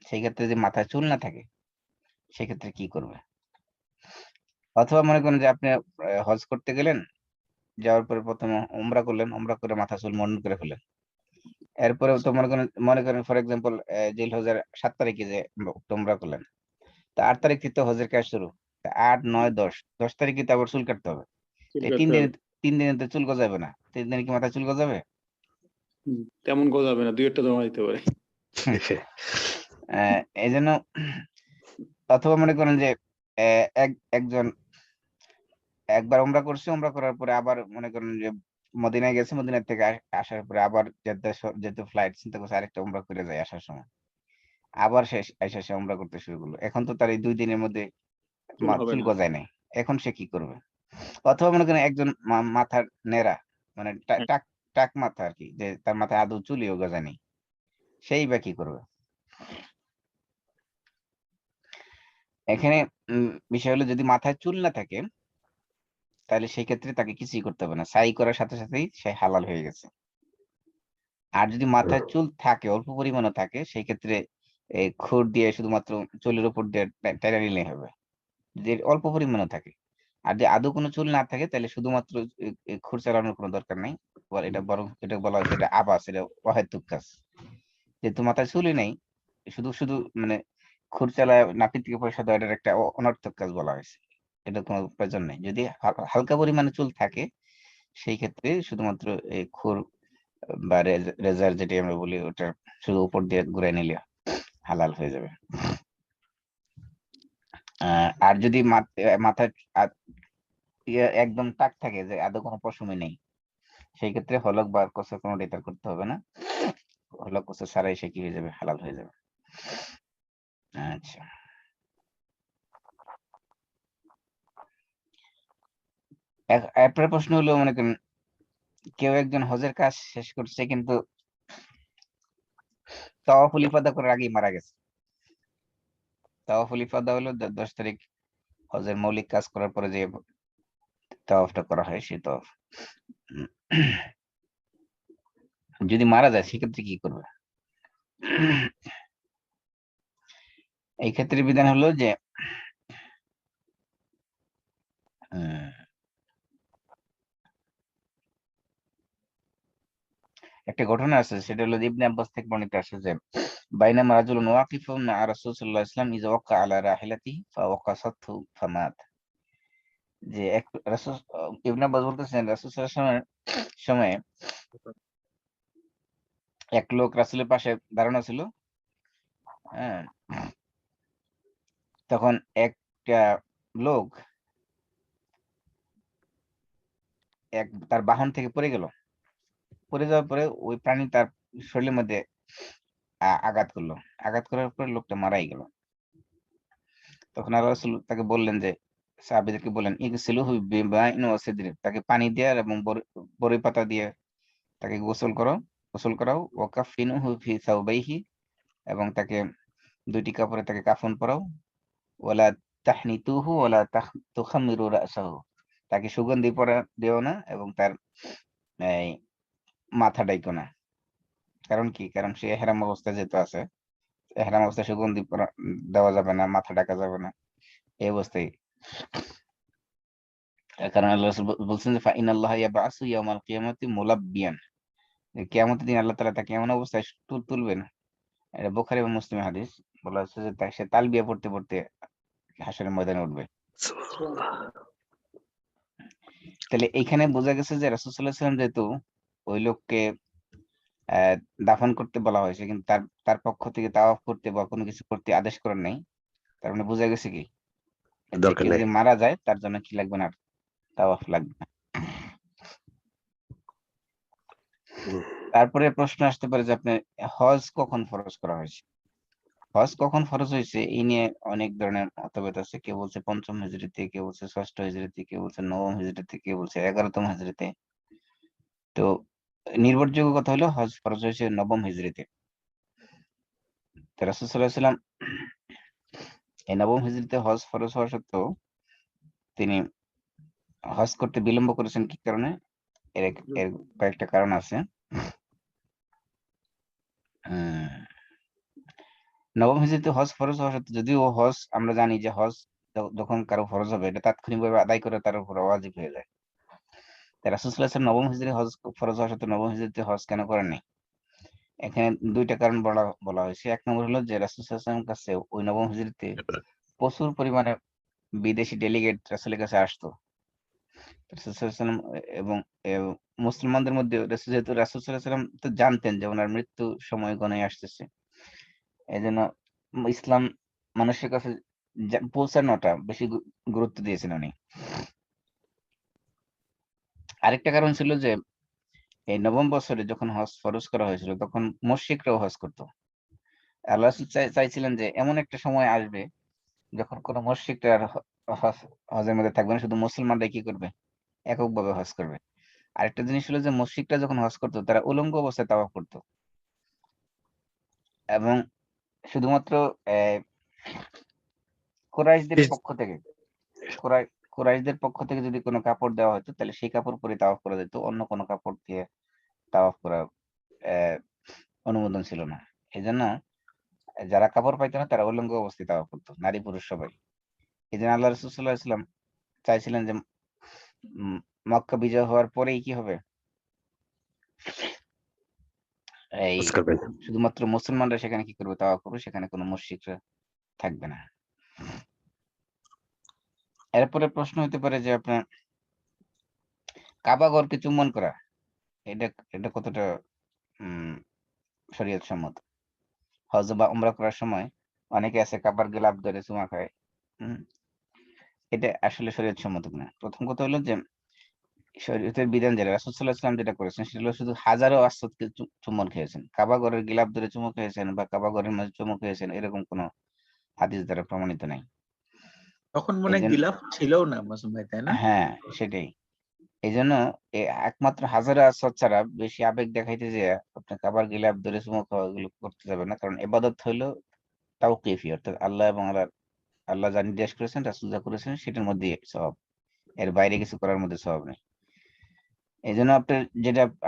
A: সেই ক্ষেত্রে যদি মাথায় চুল না থাকে সেক্ষেত্রে কি করবে? অথবা মনে করেন যে আপনি হজ করতে গেলেন, যাওয়ার পরে প্রথমে উমরা করলেন, উমরা করে মাথা চুল মন্ডন করে ফেলেন। এরপরে তো মনে করেন ফর এক্সাম্পল জিল হজের 7 তারিখে যে উমরা করলেন, তা 8 তারিখ থেকে তো হজের কাজ শুরু। 8, 9, 10 তারিখে তো আবার চুল কাটতে হবে।
B: চুল
A: এই
B: কাটতে হবে।
A: 3 দিনে তো চুল গজাবে না। 3 দিনে কি মাথা চুল গজাবে?
B: তেমন গজাবে না, 2-1টা জমা দিতে পারে।
A: এই জন্য অথবা মনে করেন যে একজন একবার উমরা করছে, উমরা করার পরে আবার মনে করেন যে মদিনায় গেছে, মদিনা থেকে আসার পরে আবার যেহেতু ফ্লাইট চিন্তা করছে আরেকটা উমরা করে যায় আসার সময়, আবার সে উমরা করতে শুরু করলো। এখন তো তার এই 2 দিনের মধ্যে
B: চুল হবে
A: চুল
B: না।
A: গজায় নাই। এখন সে কি করবে? অথবা মনে করেন একজন মাথার নেড়া, মানে
B: হ্যাঁ।
A: টাক টাক মাথা আর কি, যে তার মাথায় আদৌ চুলিও গজায় নেই, সেই বা কি করবে? এখানে বিষয় হলো যদি মাথায় চুল না থাকে তাহলে সেই ক্ষেত্রে তাকে কিছুই করতে হবে না, সাই করার সাথে সাথেই সে হালাল হয়ে গেছে। আর যদি মাথায় চুল থাকে, অল্প পরিমাণে থাকে, সেই ক্ষেত্রে খুর দিয়ে শুধুমাত্র চুলের উপর দিয়ে টেনে নিলে হবে, যদি অল্প পরিমাণে থাকে। আর যদি আদৌ কোনো চুল না থাকে তাহলে শুধুমাত্র খুর চালানোর কোনো দরকার নেই। এটা বলা হয়েছে এটা আবাস, এটা অহেতুক কাজ। যেহেতু মাথায় চুলই নেই, শুধু শুধু মানে খুর চালায় নাপিত থেকে পয়সা দেওয়া, এটার একটা অনর্থক কাজ বলা হয়েছে। এটা কোনো প্রয়োজন নেই। যদি হালকা পরিমাণে চুল থাকে সেই ক্ষেত্রে শুধুমাত্র এই খুর বা রেজার যেটি আমরা বলি ওটা শুধু উপর দিয়ে ঘুরে নিলে হালাল হয়ে যাবে। আর যদি মাথায় একদম টাক থাকে যে আদৌ কোনো পশমই নেই, সেই ক্ষেত্রে হলক বা কসর কোনোটাই তার করতে হবে না। হলক কসর ছাড়াই সে কি হয়ে যাবে? হালাল হয়ে যাবে। আচ্ছা, এরপরে প্রশ্ন হলো, মনে করেন কেউ একজন হজের কাজ শেষ করছে কিন্তু তাওয়াফুল ইফাদা করার আগেই মারা গেছে। তাওয়াফুল ইফাদা হলো 10 তারিখ হজের মৌলিক কাজ করার পরে যে তাওয়াফটা করা হয় সেই তাওয়াফ। যদি মারা যায় সেক্ষেত্রে কি করবে? এই ক্ষেত্রে বিধান হলো যে একটা ঘটনা আছে, সেটা হলো ইবনে আব্বাস থেকে বর্ণিত আছে যে বাইনামা রাজুলুন ওয়াকিফুন মা রাসূল সাল্লাল্লাহু আলাইহি ওয়াসাল্লাম ইযা ওয়াকা আলা রাহিলাতিহি ফাওয়াকাসাতহু ফামাত। যে এক রাসূল, ইবনে আব্বাস বলতেছেন রাসূল সাল্লাল্লাহু আলাইহি ওয়াসাল্লামের সময়ে এক লোক রাসূলের পাশে দাঁড়ানো ছিল। হ্যাঁ, তখন একটা লোক তার বাহন থেকে পড়ে গেল। পড়ে যাওয়ার পরে ওই প্রাণী তার শরীরের মধ্যে আঘাত করলো। আঘাত করার পরে লোকটা মারাই গেল। তখন আল্লাহ রাসূল তাকে বললেন যে, সাহাবীদেরকে বললেন ইগসিলুহু বিমাইন ওয়া সিদরিন, তাকে পানি দিয়ে এবং বরই পাতা দিয়ে তাকে গোসল করাও। ওয়া কাফিনুহু ফি সাওবাইহি, এবং তাকে 2টি কাপড়ে তাকে কাফন পরাও। ওয়ালা তাহনিতুহু ওয়ালা তুখাম্মিরু রাসাহু, তাকে সুগন্ধি পরা দিও না এবং তার এই মাথা ডাইকো না। কারণ কি? কারণ সে ইহরাম অবস্থায় যেহেতু আছে, ইহরাম অবস্থায় সুগন্ধি দেওয়া যাবে না, মাথা ঢাকা যাবে না এই অবস্থায়। কারণ আল্লাহ রাসূল বলছেন যে ফাইনাল্লাহা ইয়াবআসু ইয়াউমাল কিয়ামাতি মুলাব্বিয়ান, কিয়ামতের দিন আল্লাহ তাআলা তাকে এমন অবস্থায় তুলবেন। এটা বুখারী এবং মুসলিম হাদিস। বলা হচ্ছে যে সে তালবিয়া পড়তে পড়তে হাশরের ময়দানে উঠবে। তাহলে এইখানে বোঝা গেছে যে রাসূল সাল্লাল্লাহু আলাইহি ওয়াসাল্লাম যেহেতু ওই লোককে দাফন করতে বলা হয়েছে, কিন্তু তার পক্ষ থেকে তাওয়াফ করতে বা কোনো কিছু করতে আদেশ করেন নাই। তার মানে বোঝা গেছে কি, যে
C: দরকার
A: কেউ
C: নেই।
A: যদি মারা যায় তার জন্য কি লাগবে না? তাওয়াফ লাগবে না। তারপরে প্রশ্ন আসতে পারে যে আপনি হজ কখন ফরজ করা হয়েছে? হজ কখন ফরজ হয়েছে এই নিয়ে অনেক ধরনের মতভেদ আছে। কেউ বলছে 5ম হিজরিতে, কেউ বলছে 6ষ্ঠ হিজরিতে, কেউ বলছে 9ম হিজরিতে, কেউ বলছে 11তম হিজরিতে। তো নির্ভরযোগ্য কথা হলো হজ ফরজ হয়েছে 9ম হিজরিতে। তো রাসূল সাল্লাল্লাহু আলাইহি ওয়াসাল্লাম এই 9ম হিজরিতে হজ ফরজ হওয়া সত্ত্বেও তিনি হজ করতে বিলম্ব করেছেন কি কারণে? এর কয়েকটা কারণ আছে। নবম হিজরিতে হজ ফরজ হওয়া সত্ত্বেও, যদিও হজ আমরা জানি যে হজ যখন কারো ফরজ হবে এটা তাৎক্ষণিকভাবে আদায় করে তার উপর ওয়াজিব হয়ে যায়। রাসূল সাল্লাল্লাহু আলাইহি ওয়াসাল্লাম নবম হিজরি হজ ফরজ হওয়া সত্ত্বেও নবম হিজরিতে হজ কেন করেননি? এখানে দুইটা কারণ বলা বলা হয়েছে। এক নম্বর হলো যে রাসূল সাল্লাল্লাহু আলাইহি ওয়াসাল্লামের কাছে ওই নবম হিজরিতে প্রচুর পরিমাণে বিদেশি ডেলিগেট রাসূলের কাছে আসতো। রাসূল সাল্লাল্লাহু আলাইহি ওয়াসাল্লাম এবং এ মুসলমানদের মধ্যে যেহেতু রাসূল সাল্লাল্লাহু আলাইহি ওয়াসাল্লাম তো জানতেন যে ওনার মৃত্যু সময় ঘনিয়ে আসতেছে। এজন্য ইসলাম মানুষের কাছে পৌঁছানোটা বেশি গুরুত্ব দিয়েছেন উনি। আরেকটা কারণ ছিল যে এই নবম বছরে যখন হজ ফরজ করা হয়েছিল তখন মুশরিকরাও হজ করতো। আল্লাহ রাসূল চাইছিলেন যে এমন একটা সময় আসবে যখন কোনো মুশরিকরা আর হজের মধ্যে থাকবে না, শুধু মুসলমানরাই কি করবে, এককভাবে হজ করবে। আরেকটা জিনিস হলো যে মুশরিকরা যখন হজ করতো তারা উলঙ্গ অবস্থায় তাওয়াফ করতো এবং শুধুমাত্র কুরাইশদের পক্ষ থেকে কুরাইশদের পক্ষ থেকে যদি কোনো কাপড় দেওয়া হতো তাহলে সেই কাপড় পরে তাওয়াফ করা যেত, অন্য কোনো কাপড় দিয়ে তাওয়াফ করা আহ, অনুমোদন ছিল না। এই জন্য যারা কাপড় পাইতো না তারা উলঙ্গ অবস্থায় তাওয়াফ করতো, নারী পুরুষ সবাই। এই জন্য আল্লাহ রাসূল সাল্লাল্লাহু আলাইহি ওয়াসাল্লাম চাইছিলেন যে উম, মক্কা বিজয় হওয়ার পরেই কি হবে, এই
C: হজ করবেন।
A: শুধুমাত্র মুসলমানরা সেখানে কি করবে, তাওয়াফ করবে, সেখানে কোনো মুশরিকরা থাকবে না। এরপরে প্রশ্ন হতে পারে যে আপনার কাবা ঘরকে চুম্বন করা, এটা এটা কতটা উম শরীয়ত সম্মত? হজ বা উমরা করার সময় অনেকে আছে কাবার গিলাফ ধরে চুমা খায়। হুম, এটা আসলে শরীয়ত সম্মত কিনা? প্রথম কথা হলো যে শরীয়তের বিধান যেটা রাসূল সাল্লাল্লাহু আলাইহি ওয়াসাল্লাম যেটা করেছেন সেটা হলো শুধু হাজারো আসওয়াদকে চুম্বন খেয়েছেন। কাবা ঘরের গিলাফ ধরে চুমু খেয়েছেন বা কাবা ঘরের মাঝে চুমু খেয়েছেন এরকম কোনো হাদিস দ্বারা প্রমাণিত নাই।
D: তখন মনে
A: এই
D: হয়
A: জন্য
D: গিলাফ ছিল না মাসুম ভাই, তাই না?
A: হ্যাঁ, সেটাই। এই জন্য একমাত্র হাজারো আসওয়াদ ছাড়া বেশি আবেগ দেখাইতে যে আপনি কাবার গিলাফ ধরে চুমু খাওয়া এগুলো করতে যাবেন না, কারণ ইবাদত হইলো তাওকিফি, অর্থাৎ আল্লাহ এবং আল্লাহ যা নির্দেশ করেছেন, রাসূল যা করেছেন সেটার মধ্যে সওয়াব, এর বাইরে কিছু করার মধ্যে সওয়াব নেই। এই জন্য আপনার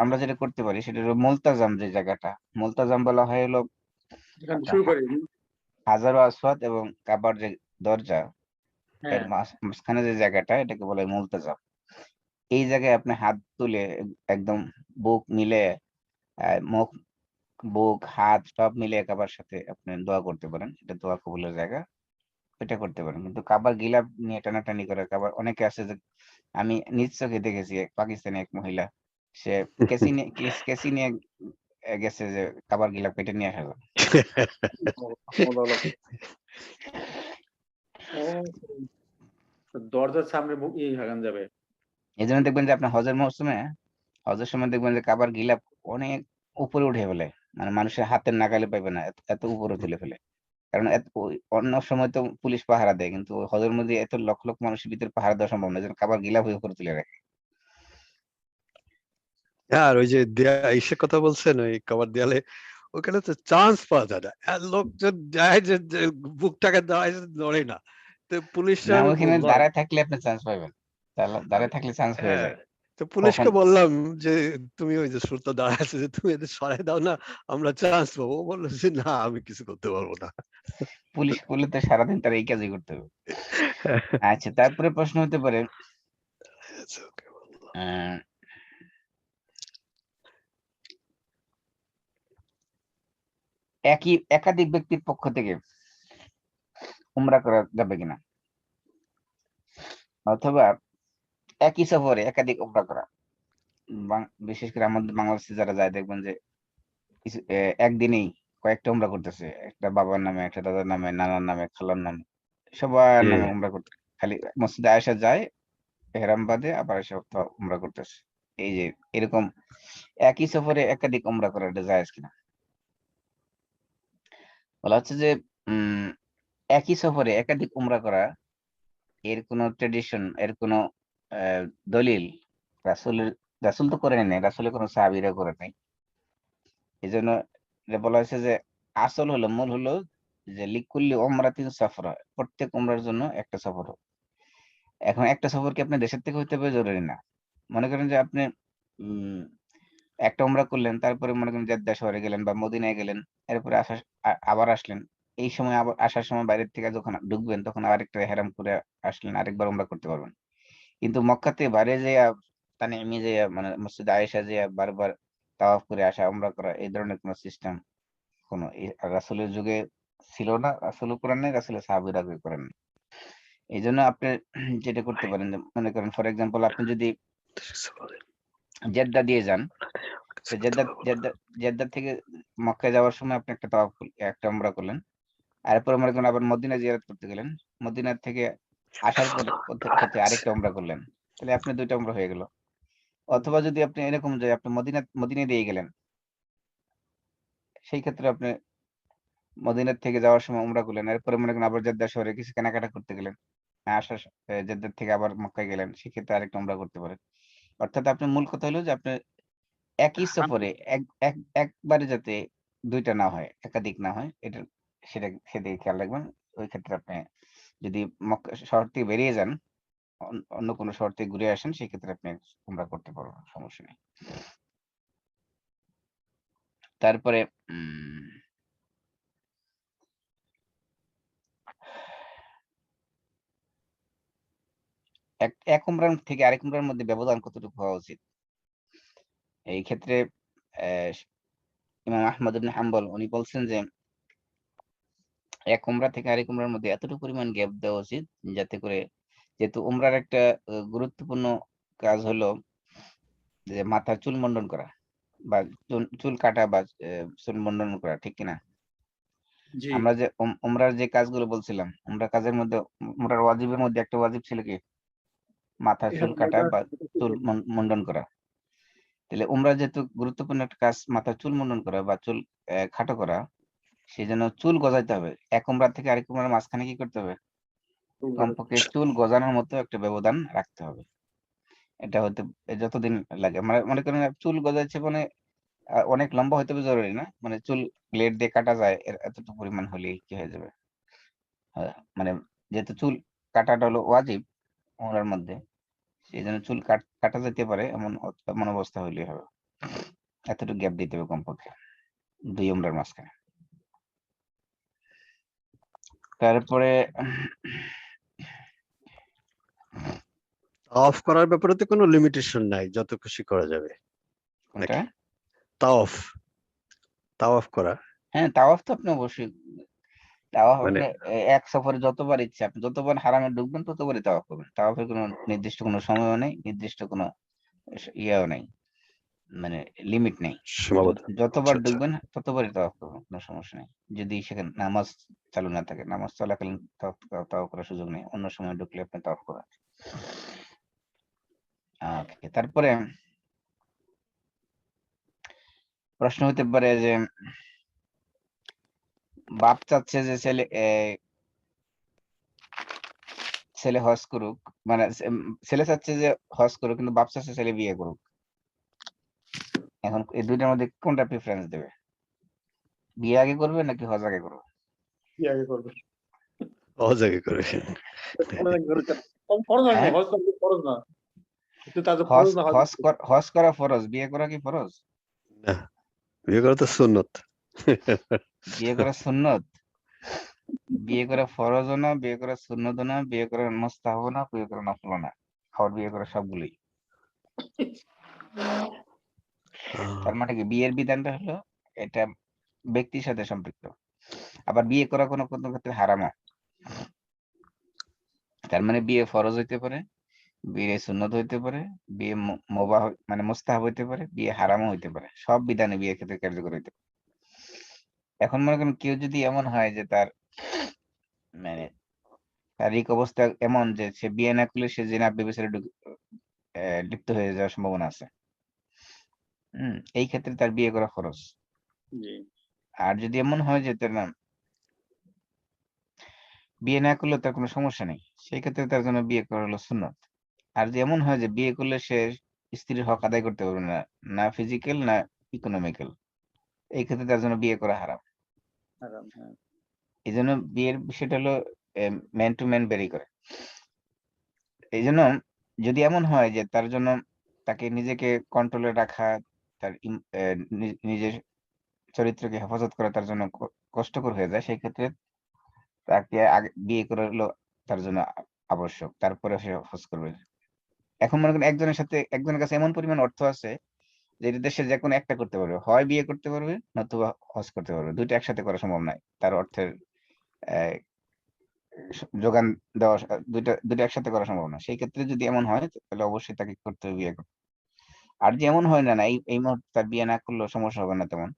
A: আমরা যেটা করতে পারি সেটা হলো মুলতাজাম, যে জায়গাটা মুলতাজাম বলা হয় হলো
B: এখান থেকে
A: আপনার
B: শুরু করি।
A: হাজারো আসওয়াদ এবং কাবার যে দরজা এর
B: হ্যাঁ,
A: মাঝখানে যে জায়গাটা এটাকে বলে মুলতাজাম। এই জায়গায় আপনি হাত তুলে একদম বুক মিলে মুখ বুক হাত সব মিলে কাবার সাথে আপনি দোয়া করতে পারেন, এটা দোয়া কবুলের জায়গা, এটা করতে পারেন। কিন্তু কাবার গিলাফ নিয়ে টানাটানি করে কাবার অনেকে আছে যে আমি নিজ চোখে দেখেছি, এক পাকিস্তানি এক মহিলা সে কেসি নিয়ে গেছে যে কাবার গিলাফ কেটে নিয়ে আসা যাবে।
B: দরজার সামনে হাগান যাবে।
A: এই জন্য দেখবেন যে আপনার হজের মৌসুমে হজের সময় দেখবেন যে কাবার গিলাফ অনেক উপরে উঠে ফেলে, মানে মানুষের হাতের নাগালে পাইবে না, এত উপরে তুলে ফেলে। কারণ অন্য সময় তো পুলিশ পাহারা দেয়, কিন্তু হজের মধ্যে এত লক্ষ লক্ষ মানুষের ভিতরে পাহারা দেওয়া সম্ভব না, যেন কাবার গিলাফ উপরে তুলে রাখে।
C: আর ওই যে ইসের কথা বলছেন, ওই কভার দেয়ালে ওখানে তো চান্স পাওয়া যায় না, আর লোকজন যায় যে বুকটাকে দাঁড়ায় নড়ে না, তো পুলিশরা
A: না,
C: আমি
A: ওইখানে
C: বললাম,
A: দাঁড়ায় থাকলে আপনি চান্স পাবেন, দাঁড়ায় থাকলে চান্স হয়ে
C: হ্যাঁ,
A: যায়।
C: তো
A: কখন
C: পুলিশকে বললাম যে তুমি ওই যে সুরতা দাঁড়ায় আছে যে তুমি এদের সরাই দাও না, আমরা চান্স পাবো। ও বললো যে না, আমি কিছু করতে পারবো না।
A: পুলিশ করলে তো সারাদিন তার এই কাজই করতে হবে। আচ্ছা, তারপরে প্রশ্ন হতে পারে
C: It's okay, বললাম।
A: আহ, একাধিক ব্যক্তির পক্ষ থেকে উমরা করা যাবে কিনা, অথবা একই সফরে একাধিক উমরা করা। বিশেষ করে আমাদের বাংলাদেশে যারা যায় দেখবেন যে একদিনেই কয়েকটা উমরা করতেছে, একটা বাবার নামে, একটা দাদার নামে, নানার নামে, খালার নামে, সবার নামে উমরা করতে, খালি মসজিদে আয়েশা যায় এহরাম বাদে আবার এসে উমরা করতেছে। এই যে এরকম একই সফরে একাধিক উমরা করা, এটা জায়েজ কিনা? বলা হচ্ছে যে উম একই সফরে একাধিক উমরা করা এর কোনো ট্রেডিশন, এর কোনো আহ, দলিল রাসূলের রাসূল তো করে নাই, রাসূলের কোনো সাহাবীরা করে নাই। এই জন্য এটা বলা হয়েছে যে আসল হলো, মূল হলো যে লিকুল্লি উমরাতিন সাফরা, প্রত্যেক উমরার জন্য একটা সফর হোক। এখন একটা সফর কি আপনার দেশের থেকে হইতে হবে জরুরি না। মনে করেন যে আপনি উম একটা উমরা করলেন, তারপরে মনে করেন জেদ্দা শহরে গেলেন বা মদিনায় গেলেন, এরপরে আবার আসলেন, এই সময় আবার আসার সময় বাইরের থেকে যখন ঢুকবেন তখন আরেকটা হেরাম করে আসলেন, আরেকবার উমরা করতে পারবেন। কিন্তু মক্কাতে বাইরে যে তানঈমে যে মানে মসজিদ আয়েশা যে বারবার তাওয়াফ করে আসা, উমরা করা, এই ধরনের কোনো সিস্টেম কোনো রাসূলের যুগে ছিল না, রাসূলও করেন নাই, রাসূলের সাহাবীরা করেন নাই। এই জন্য আপনি যেটা করতে পারেন যে মনে করেন ফর এক্সাম্পল আপনি যদি জেদ্দা দিয়ে যান, তো জেদ্দা থেকে মক্কায় যাওয়ার সময় আপনি একটা তাওয়াফ একটা উমরা করলেন, আর এরপরে মনে করেন আবার মদিনা জিয়ারত করতে গেলেন, মদিনা থেকে আসার পথে আরেকটা উমরা করলেন, তাহলে আপনি দুইটা উমরা হয়ে গেল। অথবা যদি আপনি এরকম যে আপনি মদিনা দিয়ে গেলেন, সেই ক্ষেত্রে আপনি মদিনার থেকে যাওয়ার সময় উমরা করলেন, এরপরে মনে করেন আবার জেদ্দা শহরে কিছু কেনাকাটা করতে গেলেন, আসার জেদ্দা থেকে আবার মক্কায় গেলেন, সেক্ষেত্রে আরেকটা উমরা করতে পারেন। অর্থাৎ আপনার মূল কথা হলো যে আপনি একই সফরে একবারে যাতে দুইটা না হয়, একাধিক না হয়, এটা সেদিকে খেয়াল রাখবেন। ওই ক্ষেত্রে আপনি যদি মক্কা শহর থেকে বেরিয়ে যান, অন্য কোনো শহর থেকে ঘুরে আসেন, সেই ক্ষেত্রে আপনি উমরা করতে পারবেন, সমস্যা নেই। তারপরে এক উমরার থেকে আরেক উমরার মধ্যে ব্যবধান কতটুকু হওয়া উচিত? এই ক্ষেত্রে ইমাম আহমদ ইবনে হাম্বল উনি বলছেন যে এক উমরা থেকে আরেক উমরার মধ্যে এতটুকু পরিমাণ গ্যাপ দেওয়া উচিত যাতে করে, যেহেতু উমরার একটা গুরুত্বপূর্ণ কাজ হলো যে মাথার চুল মুন্ডন করা বা চুল কাটা বা চুল মুন্ডন করা, ঠিক কিনা?
B: জি
A: আমরা যে উমরার যে কাজগুলো বলছিলাম, উমরা কাজের মধ্যে উমরার ওয়াজিবের মধ্যে একটা ওয়াজিব ছিল কি মাথার চুল কাটা বা চুল মুন্ডন করা। তাহলে উমরা যেহেতু গুরুত্বপূর্ণ একটা কাজ, মাথার চুল মুন্ডন করা বা চুল খাটো করা, সেই জন্য চুল গজাইতে হবে। এক উমরা থেকে আরেক উমরার মাঝখানে কি করতে হবে? কমপক্ষে চুল গজানোর মতো একটা ব্যবধান রাখতে হবে। এটা হতে যতদিন লাগে, মানে মনে করেন চুল গজাইছে মানে অনেক লম্বা হইতে হবে জরুরি না, মানে চুল ব্লেড দিয়ে কাটা যায় এতটুকু পরিমাণ হলেই কি হয়ে যাবে। মানে যেহেতু চুল কাটাটা হলো ওয়াজিব উমরার মধ্যে, সেই জন্য চুল কাটা যেতে পারে এমন অবস্থা হইলেই হবে। এতটুকু গ্যাপ দিতে হবে কমপক্ষে দুই উমরার মাঝখানে। তারপরে
C: তাওয়াফ করার ব্যাপারে তো কোনো লিমিটেশন নাই, যত খুশি করা যাবে
A: কোনটা?
C: নাকি? তাওয়াফ তাওয়াফ করা
A: হ্যাঁ, তাওয়াফ তো আপনি অবশ্যই তাওয়াফ
C: মানে
A: আপনি এক সফরে যতবার ইচ্ছা আপনি যতবার হারামে ঢুকবেন ততবারই তাওয়াফ করবেন। তাওয়াফের কোনো নির্দিষ্ট কোনো সময়ও নেই, নির্দিষ্ট কোনো ইয়েও নেই, মানে লিমিট নেই।
C: সীমাবদ্ধ। আচ্ছা
A: যতবার
C: আচ্ছা।
A: ঢুকবেন ততবারই তাওয়াফ করবেন, কোনো সমস্যা নেই। যদি সেখানে নামাজ চালু না থাকে, নামাজ চলাকালীন তাওয়াফ করার সুযোগ নেই, অন্য সময় ঢুকলে আপনি তাওয়াফ করেন। ওকে, তারপরে প্রশ্ন হতে পারে যে বাপ চাচ্ছে যে ছেলে হজ করুক, মানে ছেলে চাচ্ছে যে হজ করুক কিন্তু বাপ চাচ্ছে ছেলে বিয়ে করুক। এখন এই দুইটার মধ্যে কোনটা প্রিফারেন্স দেবে? বিয়ে আগে করবে নাকি হজ আগে করবে?
B: কি আগে করবে?
C: সহজ আগে করে।
B: ফরজ হয় না,
A: হ্যাঁ,
B: হজ করতে ফরজ না, কিন্তু তাদের
A: হজ
B: ফরজ না হজ।
A: হজ হজ করা ফরজ, বিয়ে করা কি ফরজ?
C: না, বিয়ে করা তো সুন্নত।
A: বিয়ে করা সুন্নত। বিয়ে করা ফরজও না, বিয়ে করা সুন্নতও না, বিয়ে করা মুস্তাহাবও না, বিয়ে করা নফলও না, আবার বিয়ে করা সবগুলোই। তার মানে কি বিয়ের বিধানটা হলো এটা ব্যক্তির সাথে সম্পৃক্ত, আবার বিয়ে করা কোনো কোনো ক্ষেত্রে হারামও। তার মানে বিয়ে ফরজ হইতে পারে, বিয়ে সুন্নত হইতে পারে, বিয়ে মুবাহ মানে মুস্তাহাব হইতে পারে, বিয়ে হারামও হইতে পারে, সব বিধানে বিয়ের ক্ষেত্রে কার্যকর হইতে পারে। এখন মনে করেন কেউ যদি এমন হয় যে তার মানে শারীরিক অবস্থা এমন যে সে বিয়ে না করলে সে জিনা ব্যভিচারে লিপ্ত হয়ে যাওয়ার সম্ভাবনা আছে, এই ক্ষেত্রে তার বিয়ে করা খরচ।
B: জি
A: আর যদি এমন হয় যে তার না বিয়ে না করলে তার কোনো সমস্যা নেই, সেই ক্ষেত্রে তার জন্য বিয়ে করা হলো সুন্নত। আর যে এমন হয় যে বিয়ে করলে সে স্ত্রীর হক আদায় করতে পারবে না, না ফিজিক্যাল না ইকোনমিক্যাল, এই ক্ষেত্রে তার জন্য বিয়ে করা হারাম।
B: হারাম, হ্যাঁ।
A: এই জন্য বিয়ের বিষয়টা হলো ম্যান টু ম্যান ভেরি করে। এই জন্য যদি এমন হয় যে তার জন্য তাকে নিজেকে কন্ট্রোলে রাখা, তার নিজের চরিত্রকে হেফাজত করা তার জন্য কষ্টকর হয়ে যায়, সেই ক্ষেত্রে তাকে আগে বিয়ে করে হলো তার জন্য আবশ্যক, তারপরে সে হজ করবে। এখন মনে করেন একজনের কাছে এমন পরিমাণ অর্থ আছে যে এটা দেশে যে কোনো একটা করতে পারবে, হয় বিয়ে করতে পারবে নতুবা হজ করতে পারবে, দুইটা একসাথে করা সম্ভব নয়, তার অর্থের আহ, যোগান দেওয়া দুইটা দুইটা একসাথে করা সম্ভব না। সেই ক্ষেত্রে যদি এমন হয় তাহলে অবশ্যই তাকে করতে হবে বিয়ে করতে। আর যেমন হয় না না এই এই মুহূর্তে তার বিয়ে না করলেও সমস্যা হবে না তেমন,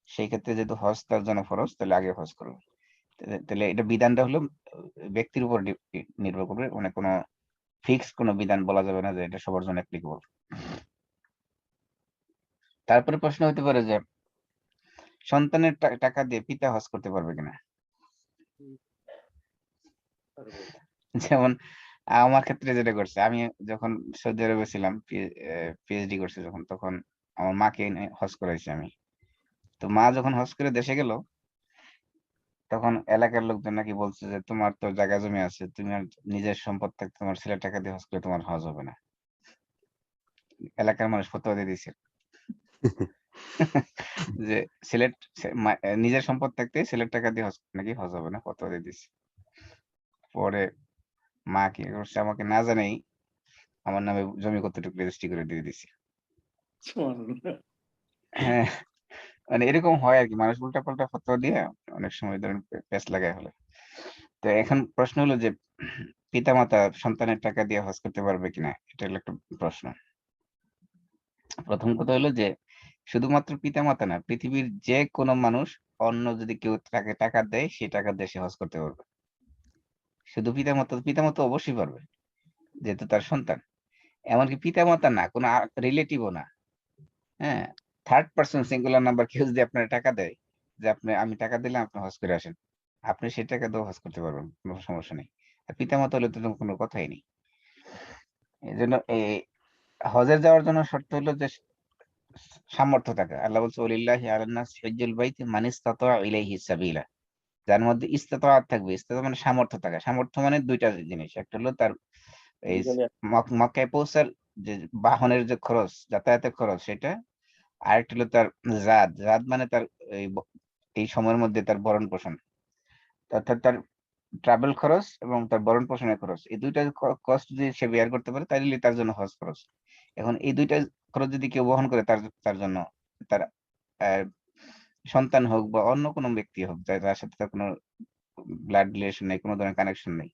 A: সেই ক্ষেত্রে যেহেতু হজ তার জন্য ফরজ, তাহলে আগে হজ করবে। তাহলে এটা বিধানটা হলো ব্যক্তির উপর নির্ভর করবে, মানে কোনো ফিক্স কোনো বিধান বলা যাবে না যে এটা সবার জন্য অ্যাপ্লিকেবল। তারপরে প্রশ্ন হতে পারে যে সন্তানের টাকা দিয়ে পিতা হজ করতে পারবে কিনা। যেমন আমার ক্ষেত্রে যেটা করছে, আমি যখন সৌদি আরবে ছিলাম পিএইচডি করছি যখন, তখন আমার মাকে এনে হজ করাইছি আমি। তো মা যখন হজ করে দেশে গেল, তখন এলাকার লোকজন নাকি বলছে যে তোমার তো জায়গা জমি আছে, তুমি আর নিজের সম্পদ থাকতে তোমার ছেলের টাকা দিয়ে হজ করে তোমার হজ হবে না। এলাকার মানুষ ফতোয়া দিয়ে দিয়েছে যে নিজের সম্পদ থাকতে ছেলের টাকা দিয়ে হজ নাকি হজ হবে না, ফতোয়া দিয়ে দিয়েছে। পরে মা কি করছে, আমাকে না জানেই আমার নামে জমি কতটুকু রেজিস্ট্রি করে দিয়ে দিছে।
B: সুবহানাল্লাহ।
A: হ্যাঁ, মানে এরকম হয় আর কি, মানুষ উল্টা পাল্টা ফতোয়া দিয়ে অনেক সময় ধরেন পেঁচ লাগায় হলে। তো এখন প্রশ্ন হলো যে পিতামাতা সন্তানের টাকা দিয়ে হজ করতে পারবে কিনা, এটা হলো একটা প্রশ্ন। প্রথম কথা হলো যে শুধুমাত্র পিতামাতা না, পৃথিবীর যে কোনো মানুষ অন্য যদি কেউ তাকে টাকা দেয়, সেই টাকা দিয়ে সে হজ করতে পারবে। শুধু পিতামাতা অবশ্যই পারবে, যেহেতু তার সন্তান। এমনকি পিতামাতা না, কোনো রিলেটিভও না, হ্যাঁ, থার্ড পার্সন সিঙ্গুলার নাম্বার কেউ যদি আপনার টাকা দেয় যে আমি টাকা দিলাম আপনি হজ করে আসেন, আপনি সেই টাকা দিয়েও হজ করতে পারবেন, কোনো সমস্যা নেই। আর পিতামাতা হলে তো কোনো কথাই নেই। এই জন্য এই হজের যাওয়ার জন্য শর্ত হলো যে সামর্থ্য থাকা। আল্লাহ বলছে ওয়ালিল্লাহি আলান নাস হিজ্জুল বাইতি মান ইসতাতা ইলাইহি সাবিলা, যার মধ্যে ইসতাতাআত থাকবে। ইসতাতা মানে সামর্থ্য থাকা। সামর্থ্য মানে দুইটা জিনিস, একটা হলো তার এই মক্কায় পৌঁছার যে বাহনের যে খরচ, যাতায়াতের খরচ সেটা, আরেকটা হলো তার জাদ মানে তার এই এই সময়ের মধ্যে তার ভরণ পোষণ, অর্থাৎ তার ট্রাভেল খরচ এবং তার ভরণ পোষণের খরচ, এই দুইটা কস্ট যদি সে বেয়ার করতে পারে তাহলে তার জন্য হজ খরচ। এখন এই দুইটা খরচ যদি কেউ বহন করে তার তার জন্য, তার আহ, সন্তান হোক বা অন্য কোনো ব্যক্তি হোক, যার সাথে তার কোনো ব্লাড রিলেশন নেই, কোনো ধরনের কানেকশন নেই,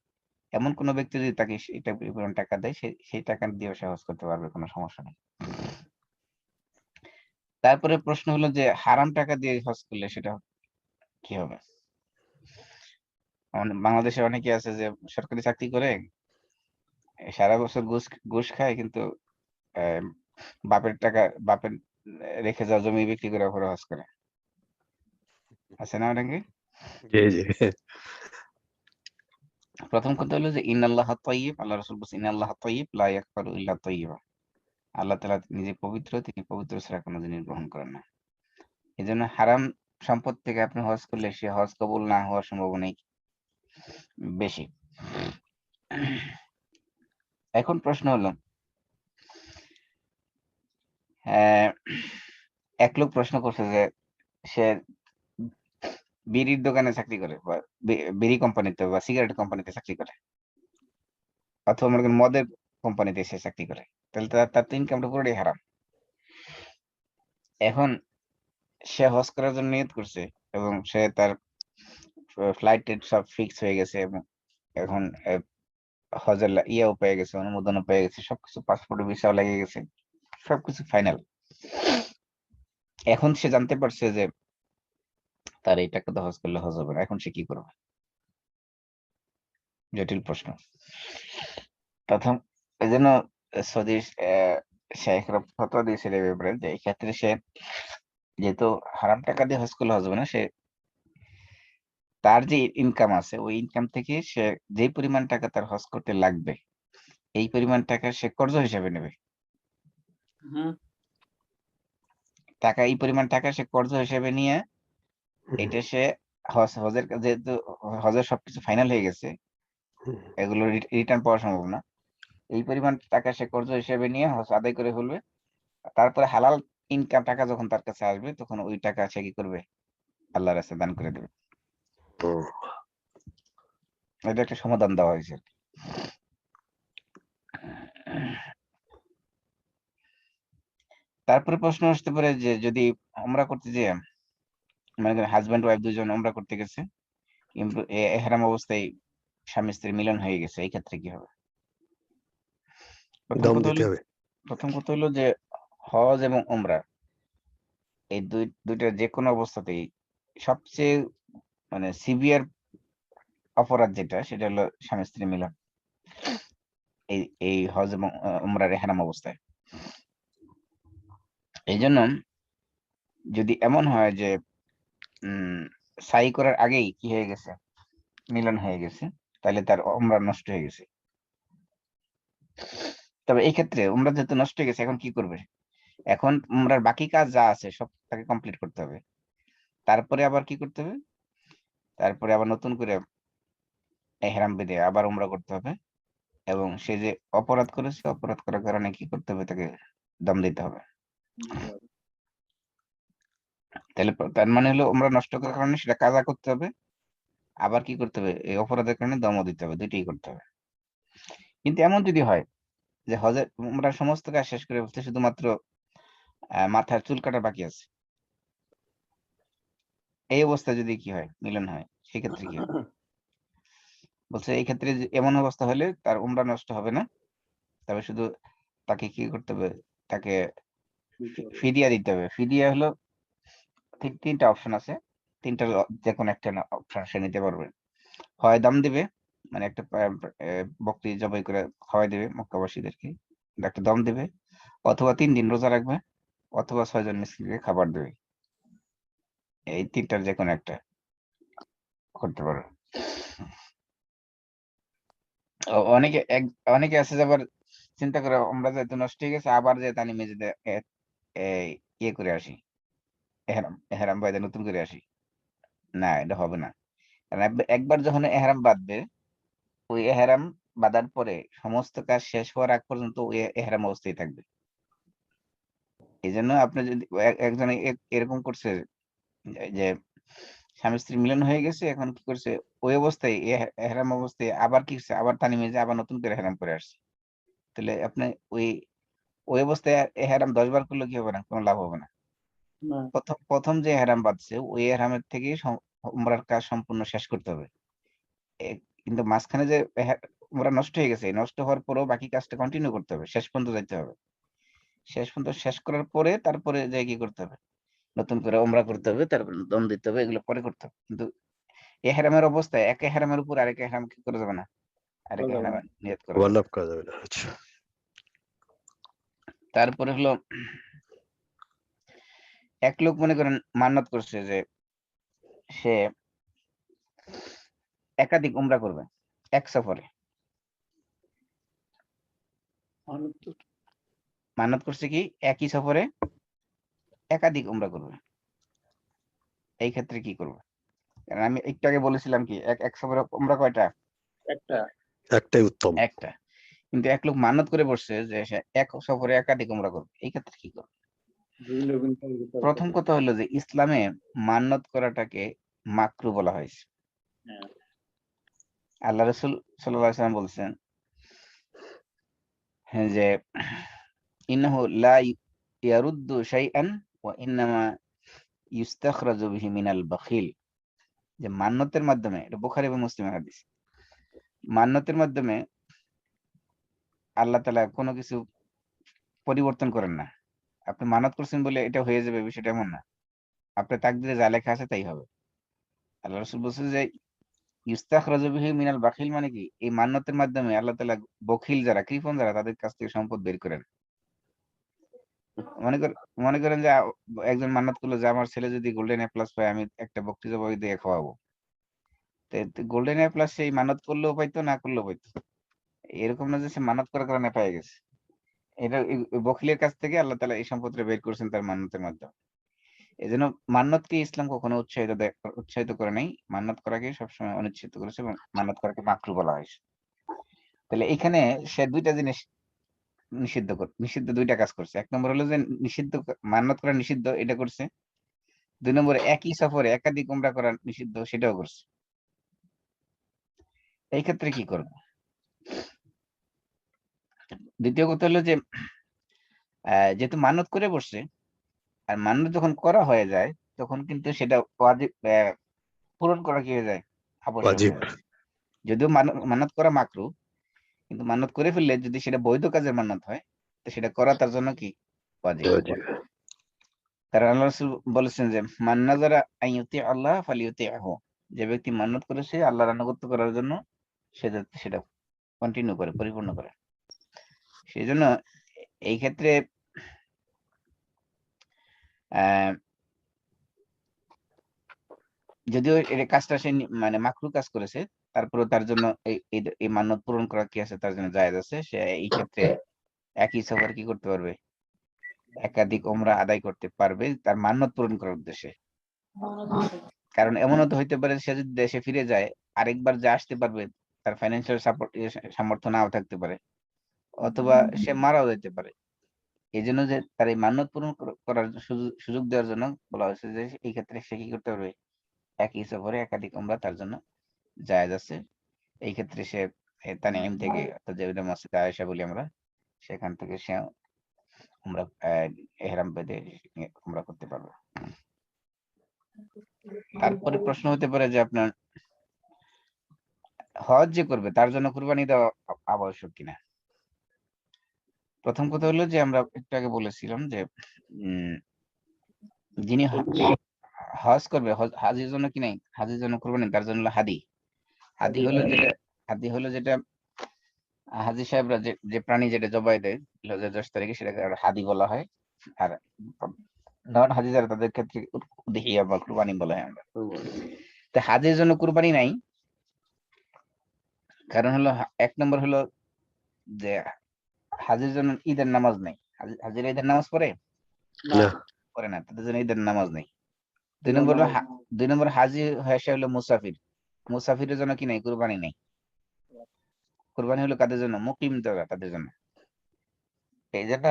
A: এমন কোনো ব্যক্তি যদি তাকে এটা পরিমাণ টাকা দেয়, সেই টাকা দিয়ে সে হজ করতে পারবে, কোনো সমস্যা নেই। তারপরে প্রশ্ন হলো যে হারাম টাকা দিয়ে হজ করলে সেটা কি হবে। বাংলাদেশে অনেকে আছে যে সরকারি চাকরি করে, সারা বছর ঘুষ ঘুষ খায়, কিন্তু আহ, বাপের রেখে যাওয়া জমি বিক্রি করে ওপরে হজ করে, আছে না অনেকে।
C: জি জি।
A: প্রথম কথা হলো যে ইন্নাল্লাহ তাইয়্যিব, আল্লাহ রাসূল বলেছেন ইন্নাল্লাহ তাইয়্যিব লা ইয়াকবালু ইল্লা তাইয়্যিবা। আল্লাহ তাআলা নিজে পবিত্র, তিনি পবিত্র ছাড়া কোনো জিনিস গ্রহণ করেন না। এজন্য হারাম সম্পদ থেকে আপনি হজ করলে সে হজ কবুল না হওয়ার সম্ভাবনাই বেশি। এখন প্রশ্ন হলো আহ, এক লোক প্রশ্ন করছে যে সে বিড়ির দোকানে চাকরি করে, বা বিড়ি কোম্পানিতে বা সিগারেট কোম্পানিতে চাকরি করে, অথবা মনে করেন মদের কোম্পানিতে সে চাকরি করে, তাহলে তার তো ইনকামটা পুরোটাই হারাম। এখন সে হজ করার জন্য নিয়ত করছে এবং সে তার ফ্লাইট সব ফিক্স হয়ে গেছে, এবং এখন হজের ইয়েও পেয়ে গেছে, অনুমোদনও পেয়ে গেছে, সবকিছু পাসপোর্ট ভিসাও লেগে গেছে, সবকিছু ফাইনাল। এখন সে জানতে পারছে যে তার এই টাকা তো হজ করলে হজ হবে না, এখন সে কি করবে। জটিল প্রশ্ন। প্রথম এই জন্য সৌদি শেখরা ফতোয়া দিয়েছিল এই ব্যাপারে যে এই ক্ষেত্রে সে যেহেতু হারাম টাকা দিয়ে হজ করলে হজ হবে না, সে তার যে ইনকাম আছে ওই ইনকাম থেকে সে যে পরিমাণ টাকা তার হজ করতে লাগবে, এই পরিমাণ টাকা সে কর্জ হিসেবে নেবে।
B: হুম।
A: এই পরিমাণ টাকা সে কর্জ হিসেবে নিয়ে এটা সে হজের যেহেতু হজের সবকিছু ফাইনাল হয়ে গেছে, এগুলো রিটার্ন পাওয়া সম্ভব না, এই পরিমাণ টাকা সে কর্জ হিসেবে নিয়ে হজ আদায় করে ফেলবে। তারপরে হালাল ইনকাম টাকা যখন তার কাছে আসবে, তখন ওই টাকা সে কি করবে, আল্লাহর রাস্তায় দান করে দেবে।
C: হুম।
A: এটা একটা সমাধান দেওয়া হয়েছে। তারপরে প্রশ্ন আসতে পারে যে যদি উমরা করতে যেয়ে মনে করেন হাজব্যান্ড ওয়াইফ দুজন উমরা করতে গেছে, কিন্তু এহরাম অবস্থায় স্বামী স্ত্রী মিলন হয়ে গেছে, এই ক্ষেত্রে কি হবে? প্রথম
C: দম
A: কথা
C: দিতে
A: হলো
C: হবে।
A: প্রথম কথা হলো যে হজ এবং উমরা এই দুইটা যে কোনো অবস্থাতেই সবচেয়ে মানে সিভিয়ার অপরাধ যেটা, সেটা হলো স্বামী স্ত্রী মিলন, এই এই হজ এবং উমরার এহরাম অবস্থায়। এই জন্য যদি এমন হয় যে সাই করার আগেই কি হয়ে গেছে, মিলন হয়ে গেছে, তাহলে তার উমরা নষ্ট হয়ে গেছে। তবে এই ক্ষেত্রে উমরা যেহেতু নষ্ট হয়ে গেছে, এখন কি করবে? এখন উমরার বাকি কাজ যা আছে সব তাকে কমপ্লিট করতে হবে। তারপরে আবার কি করতে হবে? তারপরে আবার নতুন করে এহরাম বেঁধে আবার উমরা করতে হবে, এবং সে যে অপরাধ করেছে, অপরাধ করার কারণে কি করতে হবে? তাকে দম দিতে হবে। তাহলে তার মানে হলো উমরা নষ্ট করার কারণে সেটা কাজা করতে হবে, আবার কি করতে হবে? এই অপরাধের কারণে দমও দিতে হবে, দুইটাই করতে হবে। কিন্তু এমন যদি হয় যে হজের উমরার সমস্ত কাজ শেষ করে ফেলতে, শুধুমাত্র মাথার চুল কাটা বাকি আছে, এই অবস্থায় যদি কি হয়, মিলন হয়, সেক্ষেত্রে কি হবে? বলছে এই ক্ষেত্রে এমন অবস্থা হলে তার উমরা নষ্ট হবে না, তবে শুধু তাকে কি করতে হবে? তাকে ফিদিয়া দিতে হবে। ফিদিয়া হলো ঠিক তিনটা অপশন আছে, তিনটার যে কোনো একটা অপশন সে নিতে পারবে। হয় দাম দিবে, মানে একটা বকরি জবাই করে খাওয়াই দেবে মক্কাবাসীদেরকে, একটা দম দিবে, অথবা 3 দিন রোজা রাখবে, অথবা 6 জন মিসকিনকে খাবার দেবে। এই তিনটার যে কোনো একটা করতে পারো। অনেকে অনেকে আছে যে আবার চিন্তা করে আমরা যেহেতু নষ্ট হয়ে গেছে, আবার যে তানি মেজেদে ইয়ে করে আসি, এহরাম এহরাম বাইদে নতুন করে আসি। না, এটা হবে না। কারণ একবার যখন এহরাম বাঁধবে, ওই এহরাম বাঁধার পরে সমস্ত কাজ শেষ হওয়ার আগ পর্যন্ত ওই এহরাম অবস্থায় থাকবে। এই জন্য আপনি যদি একজন এরকম করছে যে স্বামী স্ত্রী মিলন হয়ে গেছে, এখন কি করছে, ওই অবস্থায় এহরাম অবস্থায় আবার কি করছে, আবার তানি মেজে আবার নতুন করে এহরাম করে আসছে, তাহলে আপনি ওই ওই অবস্থায় এহরাম 10 বার করলে কি হবে? না, কোনো লাভ হবে না। প্রথম প্রথম যে এহরাম বাঁধছে, ওই এহরামের থেকে উমরার কাজ সম্পূর্ণ শেষ করতে হবে। কিন্তু মাঝখানে যে উমরা নষ্ট হয়ে গেছে, নষ্ট হওয়ার পরেও বাকি কাজটা কন্টিনিউ করতে হবে, শেষ পর্যন্ত যাইতে হবে। শেষ পর্যন্ত শেষ করার পরে তারপরে যে কি করতে হবে, নতুন করে উমরা করতে হবে, তারপরে দম দিতে হবে, এগুলো পরে করতে হবে। কিন্তু এহরামের অবস্থায় এক এহরামের উপর আরেক এহরাম কি করা যাবে না, আরেক এহরাম নিয়ত করা যাবে না।
C: ওভারল্যাপ করা যাবে না। আচ্ছা।
A: তারপরে হলো এক লোক মনে করেন মান্নাত করছে যে সে একাধিক উমরা করবে এক সফরে। মান্নাত করছে কি একই সফরে একাধিক উমরা করবে, এই ক্ষেত্রে কি করবে? কারণ আমি একটু আগে বলেছিলাম কি এক এক সফরে উমরা কয়টা?
C: একটাই উত্তম।
A: একটা। কিন্তু এক লোক মান্নাত করে বসছে যে সে এক সফরে একাধিক উমরা করবে, এই ক্ষেত্রে কি করবে? প্রথম কথা হলো যে ইসলামে মান্নাত করাটাকে মাকরু বলা হয়েছে। আল্লাহ রাসূল সাল্লাল্লাহু আলাইহি ওয়াসাল্লাম বলছেন হ্যাঁ, যে ইন্নাহু লা ইয়ারুদ্দু শাইআন ওয়া ইন্নামা ইউস্তাখরাজু বিহি মিনাল বাখিল। যে মান্নতের মাধ্যমে, এটা বুখারী এবং মুসলিমের হাদিস, মান্নতের মাধ্যমে আল্লাহ তাআলা কোনো কিছু পরিবর্তন করেন না। আপনি মানত করছেন বলে এটা হয়ে যাবে, বিষয়টা এমন না। আপনার তাকদিরে যা লেখা আছে তাই হবে। আল্লাহ রাসূল বলছেন যে ইস্তাখরাজু বিহি মিনাল বাখিল, মানে কি এই মান্নতের মাধ্যমে আল্লাহ তাআলা বখিল যারা, কৃপণ যারা, তাদের কাছ থেকে সম্পদ বের করেন। মনে করেন মনে করেন যে একজন মান্নাত করলো যে আমার ছেলে যদি গোল্ডেন এ প্লাস পায়, আমি একটা বকরি জবাই দিয়ে খাওয়াবো। গোল্ডেন এ প্লাস সেই মানত করলেও পাইতো, না করলেও পাইতো। এরকম না যে সে মানত করার কারণে পেয়ে গেছে। এটা ওই বখিলের কাছ থেকে আল্লাহ তাআলা এই সম্পদটা বের করছেন তার মান্নতের মাধ্যমে। এজন্য মান্নাতকে ইসলাম কখনো উৎসাহিত করে নাই, মান্নাত করাকে সবসময় অনুচ্ছেদ করেছে, এবং মান্নাত করাকে মাকরু বলা হয়েছে। তাহলে এখানে সে দুইটা জিনিস নিষিদ্ধ দুইটা কাজ করছে। এক নম্বর হলো যে নিষিদ্ধ, মান্নাত করা নিষিদ্ধ, এটা করছে। 2 নম্বরে একই সফরে একাধিক উমরা করা নিষিদ্ধ, সেটাও করছে। এই ক্ষেত্রে কি করব? দ্বিতীয় কথা হলো যে যেহেতু মান্যত করে বসছে, আর মান্যত যখন করা হয়ে যায় তখন কিন্তু সেটা ওয়াজিব, পূরণ করা কি হয়ে যায়, আবশ্যক
C: ওয়াজিব।
A: হয়ে যায়। যদিও মান্যত করা মাকরু, কিন্তু মান্যত করে ফেললে যদি সেটা বৈধ কাজের মান্যত হয়, তো সেটা করা তার জন্য কি ওয়াজিব।
C: ওয়াজিব।
A: কারণ আল্লাহ রাসূল বলেছেন যে মান নাযারা আইয়ুতি আল্লাহ ফালিয়ুতিহু, যে ব্যক্তি মান্যত করেছে আল্লাহর আনুগত্য করার জন্য, সে যাতে সেটা কন্টিনিউ করে, পরিপূর্ণ করে। সেই জন্য এই ক্ষেত্রে আহ যদিও এই কাজটা সে মানে মাকরু কাজ করেছে, তারপরেও তার জন্য এই মান্যত পূরণ করা কি আছে, তার জন্য জায়েজ আছে। সে এই ক্ষেত্রে একই সফর কি করতে পারবে, একাধিক ওমরা আদায় করতে পারবে তার মান্যত পূরণ করার উদ্দেশ্যে। কারণ এমনও তো হইতে পারে সে যদি দেশে ফিরে যায়, আরেকবার যে আসতে পারবে তার ফাইন্যান্সিয়াল সাপোর্ট সামর্থ্য নাও থাকতে পারে, অথবা সে মারাও যেতে পারে। এই জন্য যে তার এই মান্যত পূরণ করার সুযোগ দেওয়ার জন্য বলা হয়েছে যে এই ক্ষেত্রে সে কি করতে পারবে, একই সফরে একাধিক ওমরা তার জন্য জায়েজ আছে। এই ক্ষেত্রে সে তানঈম থেকে, অর্থাৎ যেটা মসজিদে আয়েশা বলি আমরা, সেখান থেকে সে উমরা ইহরাম বেঁধে উমরা করতে পারবে। তারপরে প্রশ্ন হতে পারে যে আপনার হজ যে করবে তার জন্য কুরবানি দেওয়া আবশ্যক কিনা। প্রথম কথা হলো যে আমরা একটু আগে বলেছিলাম যে যিনি হজ করবে, হাজির জন্য কি নাই, হাজির জন্য কুরবানি, তার জন্য হলো হাদি। হাদি হলো যেটা হাজি সাহেবরা যে প্রাণী যেটা জবাই দেয় 10 তারিখে, সেটাকে হাদি বলা হয়। আর নন হাজি যারা, তাদের ক্ষেত্রে উদহিয়া বা কুরবানি বলা হয় আমরা। তো হাজির জন্য কুরবানি নাই, কারণ হলো এক নম্বর হলো যে হাজির জন্য ঈদের নামাজ নেই। হাজিরা ঈদের নামাজ পড়ে
C: না।
A: পড়ে না, তাদের জন্য ঈদের নামাজ নেই। দুই নম্বর হাজি সে হলো মুসাফির, মুসাফিরের জন্য কি নাই, কুরবানি নেই। কুরবানি হলো কাদের জন্য, মুকিম যারা, তাদের জন্য। এই জন্য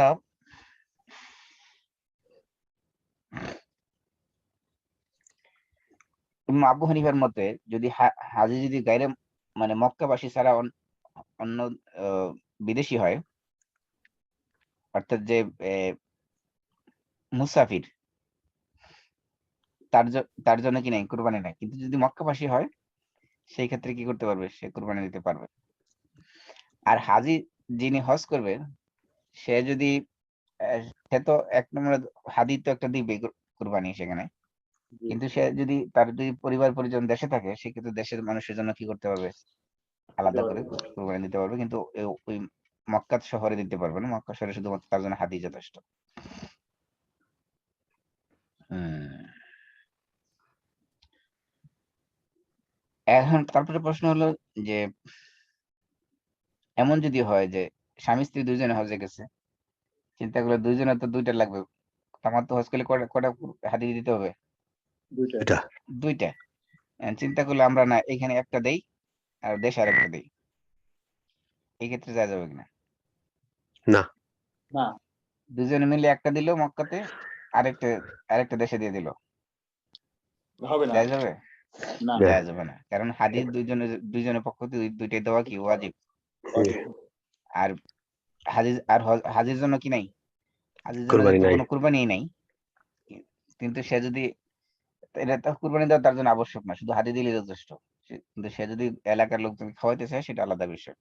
A: ইমাম আবু হানিফার মতে যদি হাজি যদি গায়রে মানে মক্কাবাসী ছাড়া অন্য বিদেশি হয়, অর্থাৎ যে মুসাফির, তার জন্য কি নাই, কুরবানি নাই। কিন্তু যদি মক্কাবাসী হয়, সেই ক্ষেত্রে কি করতে পারবে, সে কুরবানি দিতে পারবে। আর হাজি যিনি হজ করবে, সে যদি সে তো এক নম্বরে হাদি তো একটা দিবে কুরবানি সেখানে, কিন্তু সে যদি তার যদি পরিবার পরিজন দেশে থাকে, সেক্ষেত্রে দেশের মানুষের জন্য কি করতে পারবে, আলাদা করে কুরবানি দিতে পারবে। কিন্তু ওই মক্কা শহরে দিতে পারবে না, মক্কা শহরে শুধুমাত্র তার জন্য হাদি যথেষ্ট। এখন তারপরে প্রশ্ন হলো যে এমন যদি হয় যে স্বামী স্ত্রী দুইজনে হজে গেছে, চিন্তা করলে দুইজনের তো দুইটা লাগবে, আমার তো হজ করলে কটা হাদি দিতে হবে,
C: এটা
A: দুইটা। চিন্তা করলে আমরা না এখানে একটা দেই আর দেশে আরেকটা দেই, এই ক্ষেত্রে যা যাবে কিনা।
C: না।
A: দুজনে মিলে একটা দিল মক্কাতে, আরেকটা আরেকটা দেশে দিয়ে দিল,
B: হবে না।
A: যা যাবে,
B: না।
A: যা যাবে না। কারণ হাদিস দুইজনের পক্ষ থেকে দুইটাই দেওয়া কি ওয়াজিব। আর হাজির জন্য কি নাই, হাজির জন্য
C: কুরবানি
A: তো
C: নাই।
A: কোনো কুরবানি নাই। কিন্তু সে যদি, এটা তো কুরবানি দেওয়া তার জন্য আবশ্যক না, শুধু হাদি দিলে যথেষ্ট। কিন্তু সে যদি এলাকার লোকজন খাওয়াইতে চায়, সেটা আলাদা বিষয়।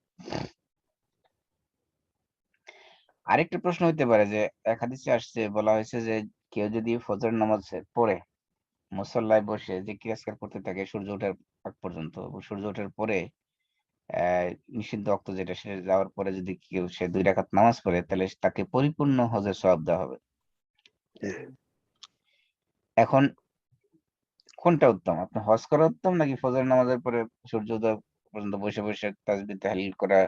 A: আরেকটা প্রশ্ন হইতে পারে যে এক হাদিসে আসছে, বলা হয়েছে যে কেউ যদি ফজর নামাজ পড়ে মুসল্লায় বসে যে কিরাসকার করতে থাকে সূর্য ওঠার আগ পর্যন্ত, সূর্য ওঠার পরে নিষিদ্ধ ওয়াক্ত যেটা, সে যাওয়ার পরে যদি কেউ সে 2 রাকাত নামাজ পড়ে, তাহলে তাকে পরিপূর্ণ হজের সওয়াব দেওয়া হবে। এখন কোনটা উত্তম, আপনি হজ করা উত্তম নাকি ফজর নামাজের পরে সূর্য উদয় পর্যন্ত বসে বসে তাসবিহ তাহলিল করা,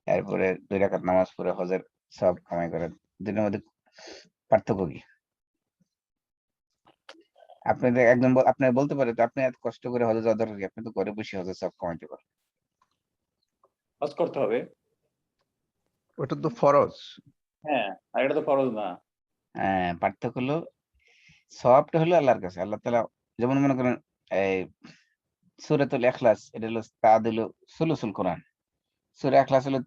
A: এরপরে 2 রাকাত নামাজ পড়ে হজের সওয়াব কামাই করা, দুটোর মধ্যে পার্থক্য কি? আপনাদের একজন আপনি বলতে পারে তো আপনি এত কষ্ট করে হজে যাওয়া দরকার কি, আপনি তো ঘরে বসে হজের সওয়াব কামাইতে পারেন।
B: হজ করতে হবে।
D: ওটা তো ফরজ।
B: হ্যাঁ, আর এটা তো ফরজ না।
A: পার্থক্য হলো সওয়াবটা হলো আল্লাহর কাছে, আল্লাহ তাআলা যেমন মনে করেন এই সূরাতুল ইখলাস এটা হলো তাদ হলো সুলুসুল কোরআন। সূরা ইখলাস হলো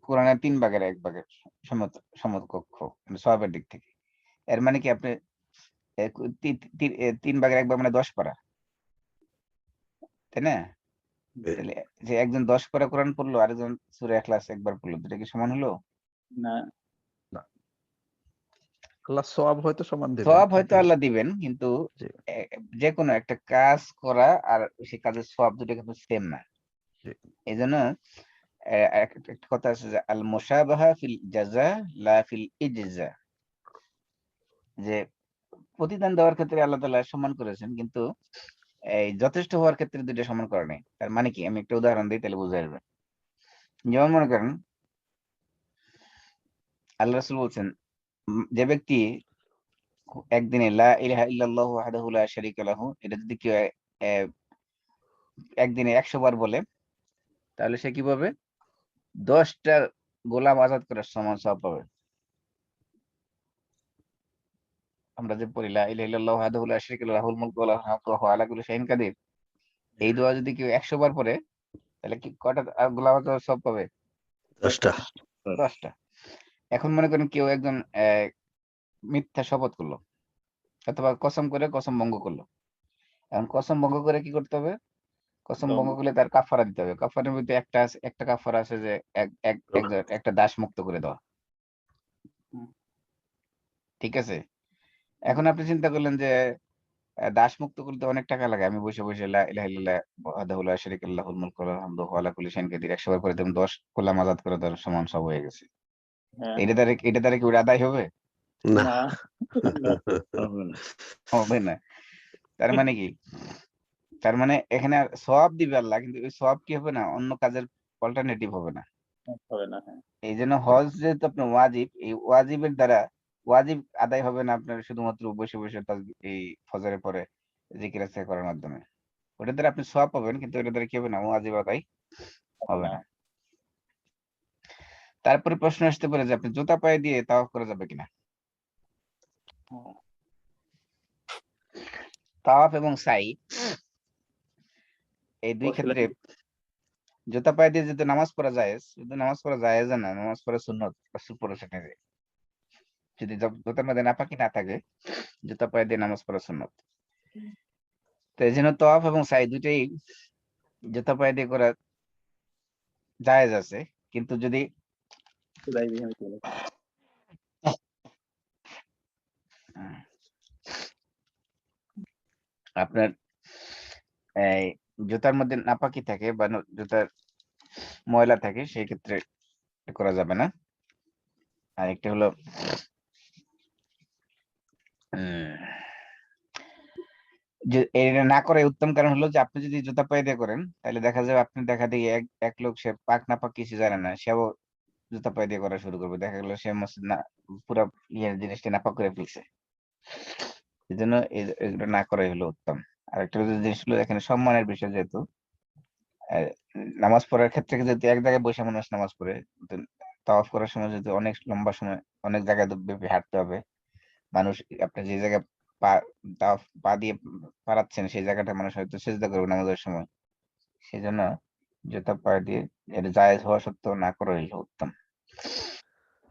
A: কোরআনের 3 ভাগের 1 ভাগের সমকক্ষ মানে সওয়াবের দিক থেকে। এর মানে কি আপনি 3 ভাগের 1 ভাগ মানে 10 পারা, তাই না? তাহলে যে একজন 10 পারা কোরআন পড়লো, আরেকজন সূরা ইখলাস একবার পড়লো, দুটো কি সমান হলো?
B: না,
D: আল্লাহ সওয়াব হয়তো সমান দেবেন,
A: সওয়াব হয়তো
D: কিন্তু
A: আল্লাহ দিবেন, কিন্তু
D: জি,
A: যে কোনো একটা কাজ করা আর সেই কাজের সওয়াব দুটো কিন্তু সেম না।
D: জি,
A: এইজন্য একটা কথা আছে যে আল মুশাবাহা ফিল জাযা লা ফিল ইজজা, যে প্রতিদান দেওয়ার ক্ষেত্রে আল্লাহ তাআলা সমান করেছেন, কিন্তু এই যথেষ্ট হওয়ার ক্ষেত্রে দুইটা সমান করে নাই। তার মানে কি, আমি একটা উদাহরণ দিই তাহলে বুঝা যাবে। যেমন মনে করেন আল্লাহ রাসূল বলছেন, যে ব্যক্তি একদিনে লা ইলাহা ইল্লাল্লাহু ওয়াহদাহু লা শারীকা লাহু এটা যদি কেউ একদিনে 100 বার বলে, তাহলে সে কি পাবে? 10টা গোলাম আজাদ করার সমান সওয়াব পাবে। আমরা যে পড়ি লা ইলাহা ইল্লাল্লাহু ওয়াহদাহু লা শারীকা লাহু লাহুল মুলকু ওয়া লাহুল হামদু ওয়া হুয়া আলা কুল্লি শাইইন কাদির, এই দোয়া যদি কেউ 100 বার পড়ে, তাহলে কি কয়টা গোলাম আজাদ সওয়াব পাবে?
C: 10টা।
A: 10টা। এখন মনে করেন কেউ একজন মিথ্যা শপথ করলো অথবা কসম করে কসম ভঙ্গ করলো। এখন কসম ভঙ্গ করে কি করতে হবে? কসম ভঙ্গ করলে তার কাফারা দিতে হবে। কাফারার মধ্যে একটা কাফারা আছে যে একটা দাস মুক্ত করে দেওয়া। ঠিক আছে? এখন আপনি চিন্তা করলেন যে দাস মুক্ত করতে অনেক টাকা লাগে। আমি বসে বসে লা ইলাহা ইল্লাল্লাহ ওয়াহদাহু লা শারীকা লাহু লাহুল মুলকু ওয়া লাহুল হামদু ওয়া হুয়া আলা কুল্লি শাইইন কাদির 100 বার করে দেবেন, 10 গোলাম আজাদ করে দেওয়ার সমান সব হয়ে গেছে।
B: হ্যাঁ,
A: এটা দ্বারা কি ওটা আদায় হবে?
C: না।
B: না, না, হবে না।
A: হবে না। তার মানে কি? তার মানে এখানে সওয়াব দিবে আল্লাহ, কিন্তু ওই সওয়াব কি হবে না? অন্য কাজের অল্টারনেটিভ হবে না।
B: হবে না, হ্যাঁ।
A: এইজন্য হজ যেহেতু আপনার ওয়াজিব, এই ওয়াজিবের দ্বারা ওয়াজিব আদায় হবে না আপনার শুধুমাত্র বসে বসে এই ফজরের পরে জিকির আজকার করার মাধ্যমে। ওটার দ্বারা আপনি সওয়াব পাবেন, কিন্তু ওটার দ্বারা কি হবে না? ওয়াজিব আদায় হবে না। তারপরে প্রশ্ন আসতে পারে যে আপনি জুতা পায়ে দিয়ে তাওয়াফ করা যাবে কিনা? তাওয়াফ এবং সাই এই দুই ক্ষেত্রে জুতা পায়ে দিয়ে যদি নামাজ পড়া জায়েজ, শুধু নামাজ পড়া জায়েজ না, নামাজ পড়া সুন্নত। রাসূল পড়েছেন যে যদি জুতার মধ্যে নাপাকি না থাকে, জুতা পায়ে দিয়ে নামাজ পড়া সুন্নত। তো এই জন্য তাওয়াফ এবং সাই দুইটাই জুতা পায়ে দিয়ে করা জায়েজ আছে, কিন্তু যদি
B: সেটাই আমি বলি।
A: আপনার এই জুতার মধ্যে নাপাকি থাকে বা জুতার ময়লা থাকে, সেই ক্ষেত্রে করা যাবে না। আর একটা হলো যে এটা না করার উত্তম কারণ হলো যে আপনি যদি জুতা পায়ে দিয়ে করেন, তাহলে দেখা যাবে আপনি দেখা দিয়ে এক লোক সে পাক না পাক কিছু জানে না, সেও জুতা পায়ে দিয়ে করা শুরু করবে। দেখা গেল সে মসজিদ না পুরো জিনিসটা নাপাক করে ফেলছে। এই জন্য এগুলো না করাই হলো উত্তম। আর একটা জিনিস হলো এখানে সম্মানের বিষয়, যেহেতু আহ, নামাজ পড়ার ক্ষেত্রে যদি এক জায়গায় বসে মানুষ নামাজ পড়ে, তো তাওয়াফ করার সময় যদি অনেক লম্বা সময় অনেক জায়গায় ব্যাপী হাঁটতে হবে, মানুষ আপনি যে জায়গায় পা পা দিয়ে পারাচ্ছেন সেই জায়গাটা মানুষ হয়তো সেজদা করবে নামাজের সময়। সেই জন্য জুতা পায়ে দিয়ে এটা জায়েজ হওয়া সত্ত্বেও না করাই হলো উত্তম।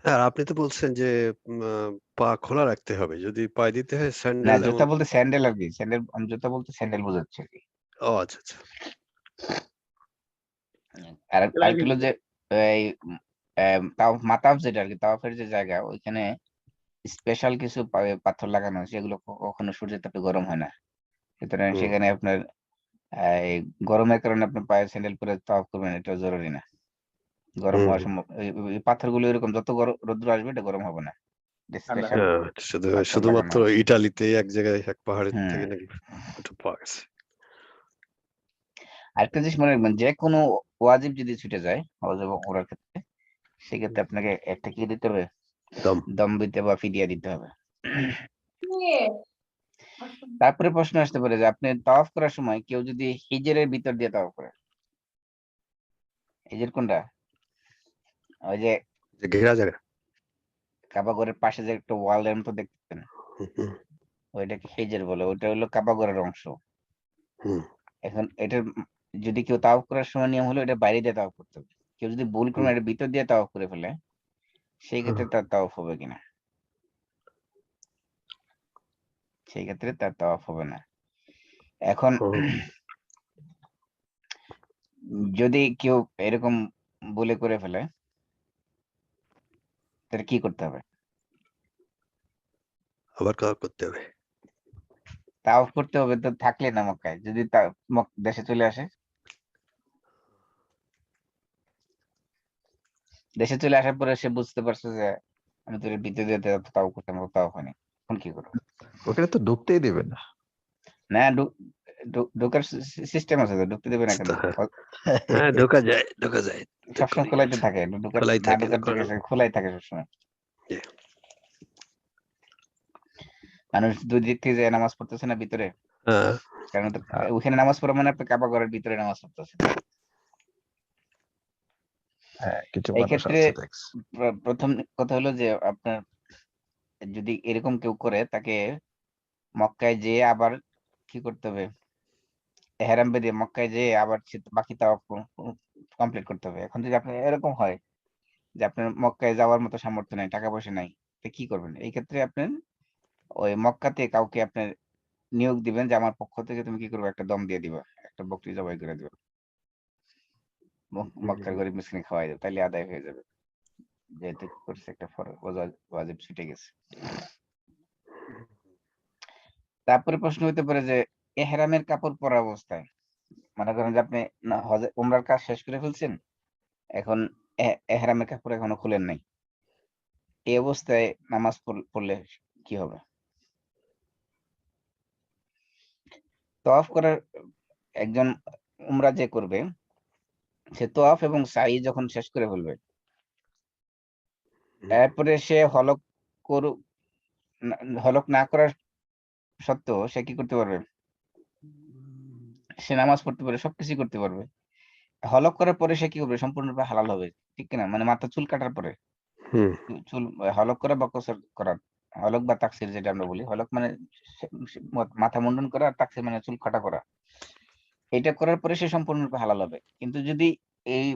C: আর আপনি তো বলছেন যে পা খোলা রাখতে হবে। যদি পায়ে দিতে হয়
A: না,
C: স্যান্ডেল
A: জুতা
C: এমন।
A: বলতে স্যান্ডেল আর কি, স্যান্ডেল আমি জুতা বলতে স্যান্ডেল বোঝাচ্ছি আর কি।
C: ও আচ্ছা, আচ্ছা।
A: আর
B: সেলাই
A: আরেকটা হলো
B: দিতে
A: যে এই মাতাফ যেটা আর কি, তাওয়াফের যে জায়গা, ওইখানে স্পেশাল কিছু পাথর লাগানো আছে, এগুলো কখনো সূর্যের তাপে গরম হয় না। সুতরাং
C: হুম,
A: সেখানে আপনার এই গরমের কারণে আপনি পায়ে স্যান্ডেল পরে তাওয়াফ করবেন, এটা জরুরি না। গরম
C: হুম,
A: হওয়ার
C: হুম।
A: সম্ভব এই পাথরগুলো এরকম যত রোদ্র আসবে এটা গরম হবে না।
B: ঠান্ডা
A: স্পেশাল
C: হ্যাঁ,
A: পাথর লাগানো
C: শুধুমাত্র
A: আছে।
C: ইটালিতে এক জায়গায় এক পাহাড়ের
A: হুম।
C: থেকে নাকি ওটা পাওয়া গেছে।
A: আরেকটা জিনিস মনে রাখবেন, যে কোনো ওয়াজিব যদি ছুটে যায় হজ এবং ওমরার ক্ষেত্রে, সেক্ষেত্রে আপনাকে একটা কি দিতে হবে?
C: দম।
A: দম দিতে বা ফিদিয়া দিতে হবে। তারপরে প্রশ্ন আসতে পারে যে আপনি তাওয়াফ করার সময় কেউ যদি হিজরের ভিতর দিয়ে তাওয়াফ করে, হিজর কোনটা? ওই যে
C: যে ঘেরা জায়গা।
A: কাবা ঘরের পাশে যে একটা ওয়ালের মতো দেখতেন,
C: হুম, হুম,
A: ওইটাকে হিজর বলে। ওইটা হলো কাবা ঘরের অংশ।
C: হুম।
A: এখন এটার যদি কেউ তাওয়াফ করার সময় নিয়ম হলো এটা বাইরে দিয়ে তাওয়াফ করতে হবে। কেউ যদি ভুল করে এটা ভিতর দিয়ে তাওয়াফ করে ফেলে সেই ক্ষেত্রে তার তাওয়াফ হবে কিনা, সেই ক্ষেত্রে তার তাওয়াফ হবে না। এখন যদি কেউ এরকম বলে করে ফেলে তাহলে কি করতে হবে?
C: আবার কাজ করতে হবে।
A: তাওয়াফ করতে হবে তো থাকলে না মক্কায়, যদি দেশে চলে আসে, দেশে চলে আসার পরে সে বুঝতে পারছে যে আমি তোর ভিতরে দিয়ে তাও করতে আমার তাওয়াফ হয়নি, এখন কি করবো?
E: ওখানে তো ঢুকতেই দেবে না।
A: না ঢোকার সিস্টেম আছে তো, ঢুকতে দেবে না কেন?
C: হ্যাঁ, ঢোকা যায়, ঢোকা যায়।
A: সবসময় খোলাই তো থাকে, ঢোকার
C: খোলাই
A: না
C: থাকে,
A: ঢোকার থেকে খোলাই থাকে সবসময়।
C: জি।
A: মানুষ দুই দিক থেকে যায় নামাজ পড়তেছে না ভিতরে,
C: হ্যাঁ,
A: কারণ তো ওখানে নামাজ পড়া মানে আপনি কাবা ঘরের ভিতরে নামাজ পড়তেছে।
E: হ্যাঁ, কিছু
A: এই
E: মানুষ
A: ক্ষেত্রে
E: আছে দেখছি।
A: প্রথম কথা হলো যে আপনার যদি এরকম কেউ করে তাকে মক্কায় যেয়ে আবার কি করতে হবে, এহরাম বেঁধে মক্কায় যেয়ে আবার বাকি তাওয়াফ কমপ্লিট করতে হবে। এখন যদি আপনার এরকম হয় যে আপনার মক্কায় যাওয়ার মতো সামর্থ্য নাই, টাকা পয়সা নাই, তো কি করবেন? এই ক্ষেত্রে আপনার ওই মক্কাতে কাউকে আপনার নিয়োগ দিবেন যে আমার পক্ষ থেকে তুমি কি করবে, একটা দম দিয়ে দিবা, একটা বকরি জবাই করে দিবা, মক্কার গরিব মিসকিন খাওয়াই দেবে, তাইলে আদায় হয়ে যাবে, যেহেতু করছে একটা ওয়াজিব ছুটে গেছে। তারপরে প্রশ্ন হতে পারে যে এহরামের কাপড় পরা অবস্থায়, মনে করেন যে আপনি উমরার কাজ শেষ করে ফেলছেন, এখন এহরামের কাপড় এখনো খুলেন নাই, এই অবস্থায় নামাজ পড়লে কি হবে? তওয়াফ করার একজন উমরা যে করবে, সে তওয়াফ এবং সাই যখন শেষ করে ফেলবে, এরপরে সে করুক হলক না করার সত্ত্বেও সে কি করতে পারবে? সে নামাজ পড়তে পারবে, সবকিছু করতে পারবে। হলক করার পরে সে কি করবে? সম্পূর্ণরূপে হালাল হবে, ঠিক কিনা? মানে মাথা চুল কাটার পরে, চুল হলক করা বা কসর করা, হলক বা তাকসির যেটা আমরা বলি, হলক মানে মাথা মুন্ডন করা, আর তাকসির মানে চুল কাটা করা, এটা করার পরে সে সম্পূর্ণরূপে হালাল হবে। কিন্তু যদি এই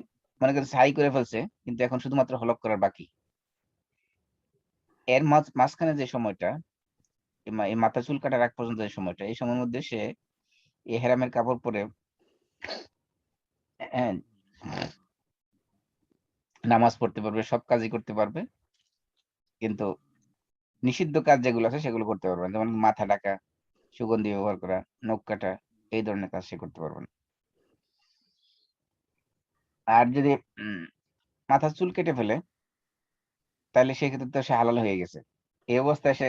A: মনে করেন সাই করে ফেলছে কিন্তু এখন শুধুমাত্র হলক করার বাকি, এর মাঝখানে যে সময়টা, এই মাথা চুল কাটার আগ পর্যন্ত যে সময়টা, এই সময়ের মধ্যে সে এহরামের কাপড় পরে হ্যাঁ, নামাজ পড়তে পারবে, সব কাজই করতে পারবে, কিন্তু নিষিদ্ধ কাজ যেগুলো আছে সেগুলো করতে পারবে না, যেমন মাথা ঢাকা, সুগন্ধি ব্যবহার করা, নখ কাটা, এই ধরনের কাজ সে করতে পারবে না। আর যদি মাথার চুল কেটে ফেলে তাহলে সেক্ষেত্রে তো সে হালাল হয়ে গেছে। এই অবস্থায় সে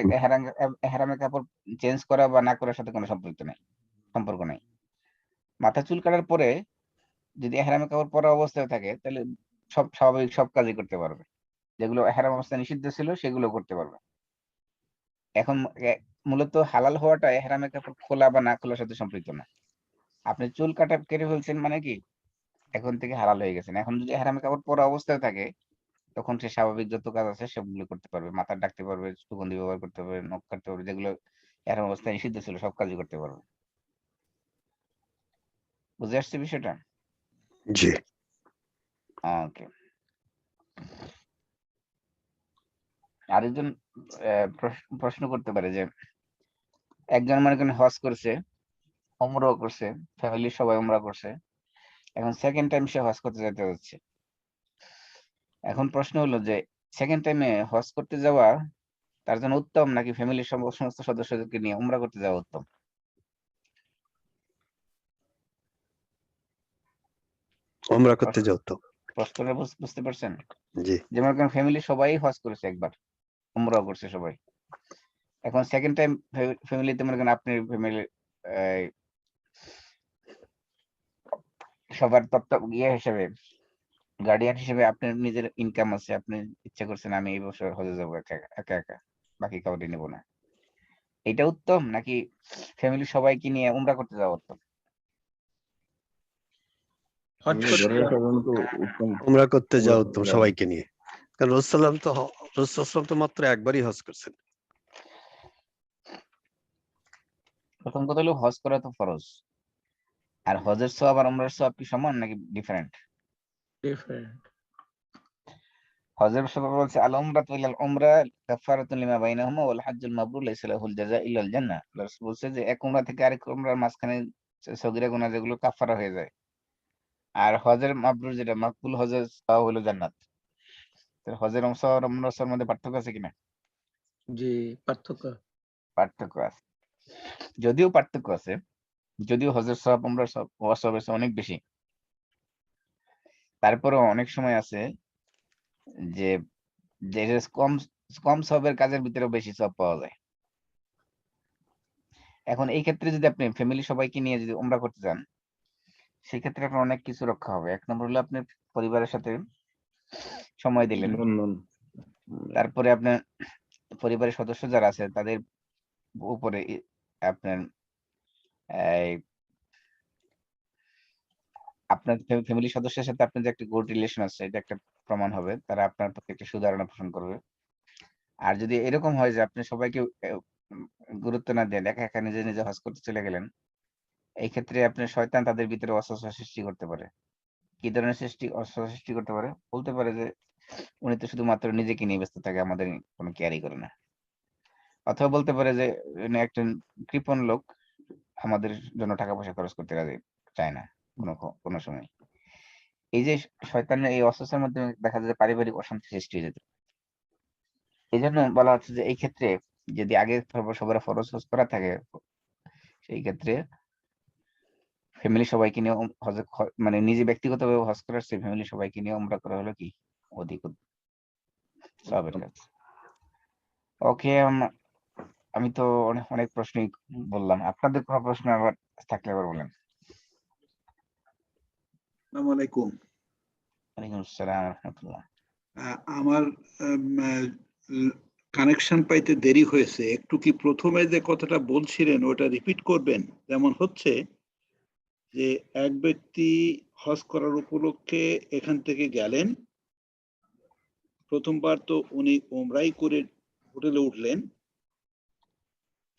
A: এহরামের কাপড় চেঞ্জ করা বা না করার সাথে কোনো সম্পর্ক নাই। মাথা চুল কাটার পরে যদি এহরামের কাপড় পরা অবস্থায় থাকে তাহলে সব স্বাভাবিক সব কাজই করতে পারবে, যেগুলো এহরাম অবস্থায় নিষিদ্ধ ছিল সেগুলো করতে পারবে। এখন মূলত হালাল হওয়াটা এহরামের কাপড় খোলা বা না খোলার সাথে সম্পৃক্ত না। আপনি চুল কাটা কেটে ফেলছেন মানে কি এখন থেকে হালাল হয়ে গেছেন। এখন যদি এহরামের কাপড় পরা অবস্থায় থাকে তখন সে স্বাভাবিক যত কাজ আছে সেগুলো করতে পারবে, মাথা ডাকতে পারবে, সুগন্ধি ব্যবহার করতে পারবে, নখ কাটতে পারবে, যেগুলো এহরাম অবস্থায় নিষিদ্ধ ছিল সব কাজই করতে পারবে। বুঝে আসছে বিষয়টা?
C: জি।
A: ওকে। আরেকজন প্রশ্ন করতে পারে যে একজন মনে করেন হজ করছে, উমরাও করছে, ফ্যামিলির সবাই উমরা করছে, এখন সেকেন্ড টাইম সে হজ করতে যেতে হচ্ছে। এখন প্রশ্ন হলো যে সেকেন্ড টাইমে হজ করতে যাওয়া তার জন্য উত্তম নাকি ফ্যামিলির সমস্ত সদস্যদেরকে নিয়ে উমরা করতে যাওয়া উত্তম?
C: উমরা করতে যাও তো।
A: প্রশ্নটা বুঝতে পারছেন?
C: জি।
A: যেমন কারণ ফ্যামিলি সবাই হজ করেছে একবার, উমরাও করছে সবাই, এখন সেকেন্ড টাইম ফ্যামিলিতে মনে করেন আপনি ফ্যামিলি সবার হিসেবে, গার্ডিয়ান হিসেবে আপনার নিজের ইনকাম আছে, আপনি ইচ্ছা করছেন আমি এই বছর হজে যাবো একা একা, বাকি কাউকে নেবো না, এটা উত্তম নাকি ফ্যামিলি সবাইকে নিয়ে উমরা করতে যাওয়া উত্তম?
D: হজ করতে
C: উমরা করতে যাও উত্তম সবাইকে নিয়ে, কারণ রাসূলুল্লাহ তো মাত্র একবারই হজ করছেন।
A: প্রথম কথা হলো হজ করা তো ফরজ, আর হজের সওয়াব আর উমরার সওয়াব কি সমান নাকি ডিফারেন্ট?
D: ডিফারেন্ট।
A: হজের সওয়াব বলছে আল উমরাতু ইলাল উমরা কাফারাতুন লিমা বাইনাহুমা ওয়াল হাজ্জুল মাবরুর লাইসা লাহুল জাযা ইল্লাল জান্নাহ। আল্লাহ রাসূল বলছে যে এক উমরা থেকে আরেক উমরার মাঝখানে সগীরা গুনাহ যেগুলো কাফারা হয়ে যায়, আর হজের মাবরুর যেটা মাকবুল হজের সওয়াব হলো জান্নাত। তো হজের সওয়াব আর উমরার সওয়াবের মধ্যে পার্থক্য আছে কিনা?
D: জি, পার্থক্য।
A: পার্থক্য আছে। যদিও পার্থক্য আছে, যদিও হজের সওয়াব উমরার সওয়াবের চেয়ে অনেক বেশি, তারপরেও অনেক সময় আছে যে যে কম কম সওয়াবের কাজের ভিতরেও বেশি সওয়াব পাওয়া যায়। এখন এই ক্ষেত্রে যদি আপনি ফ্যামিলি সবাইকে নিয়ে যদি উমরা করতে চান, সেক্ষেত্রে আপনার অনেক কিছু রক্ষা হবে। এক নম্বর হলো আপনি পরিবারের সাথে সময় দিলেন,
B: বন্ধন।
A: তারপরে আপনার পরিবারের সদস্য যারা আছে তাদের উপরে আপনার এই আপনার ফ্যামিলি সদস্যের সাথে আপনার যে একটা গুড রিলেশন আছে, এটা একটা প্রমাণ হবে, তারা আপনার প্রতি একটা সুধারণা পোষণ করবে। আর যদি এরকম হয় যে আপনি সবাইকে গুরুত্ব না দেন, একা একা নিজে নিজে হজ করতে চলে গেলেন, এই ক্ষেত্রে আপনার শয়তান তাদের ভিতরে ওয়াসওয়াসা সৃষ্টি করতে পারে। কি ধরনের ওয়াসওয়াসা সৃষ্টি করতে পারে? বলতে পারে যে উনি তো শুধুমাত্র নিজেকে নিয়ে ব্যস্ত থাকে, আমাদের কোনো কেয়ারই করে না। অথবা বলতে পারে যে উনি একজন কৃপণ লোক, আমাদের জন্য টাকা পয়সা খরচ করতে রাজি চায় না কোনো সময়। এই যে শয়তানের এই ওয়াসওয়াসার মাধ্যমে দেখা যায় যে পারিবারিক অশান্তি সৃষ্টি হয়ে যেত। এই জন্য বলা হচ্ছে যে এই ক্ষেত্রে যদি আগে সবার ফরজ হজ করা থাকে, সেই ক্ষেত্রে ফ্যামিলি সবাইকে নিয়ে হজে মানে নিজে ব্যক্তিগতভাবে হজ করার চেয়ে ফ্যামিলি সবাইকে নিয়ে উমরা করা হলো কি অধিক সওয়াবের কাজ। ওকে, আমি তো অনেক প্রশ্নই বললাম, আপনাদের কোনো প্রশ্ন আবার থাকলে আবার বলেন।
F: আসসালামু আলাইকুম।
A: ওয়ালাইকুম আসসালাম ওয়া রাহমাতুল্লাহ।
F: আমার কানেকশন পাইতে দেরি হয়েছে, একটু কি প্রথমে যে কথাটা বলছিলেন ওটা রিপিট করবেন? যেমন হচ্ছে যে এক ব্যক্তি হজ করার উপলক্ষে এখান থেকে গেলেন, প্রথমবার তো উনি ওমরাই করে হোটেলে উঠলেন,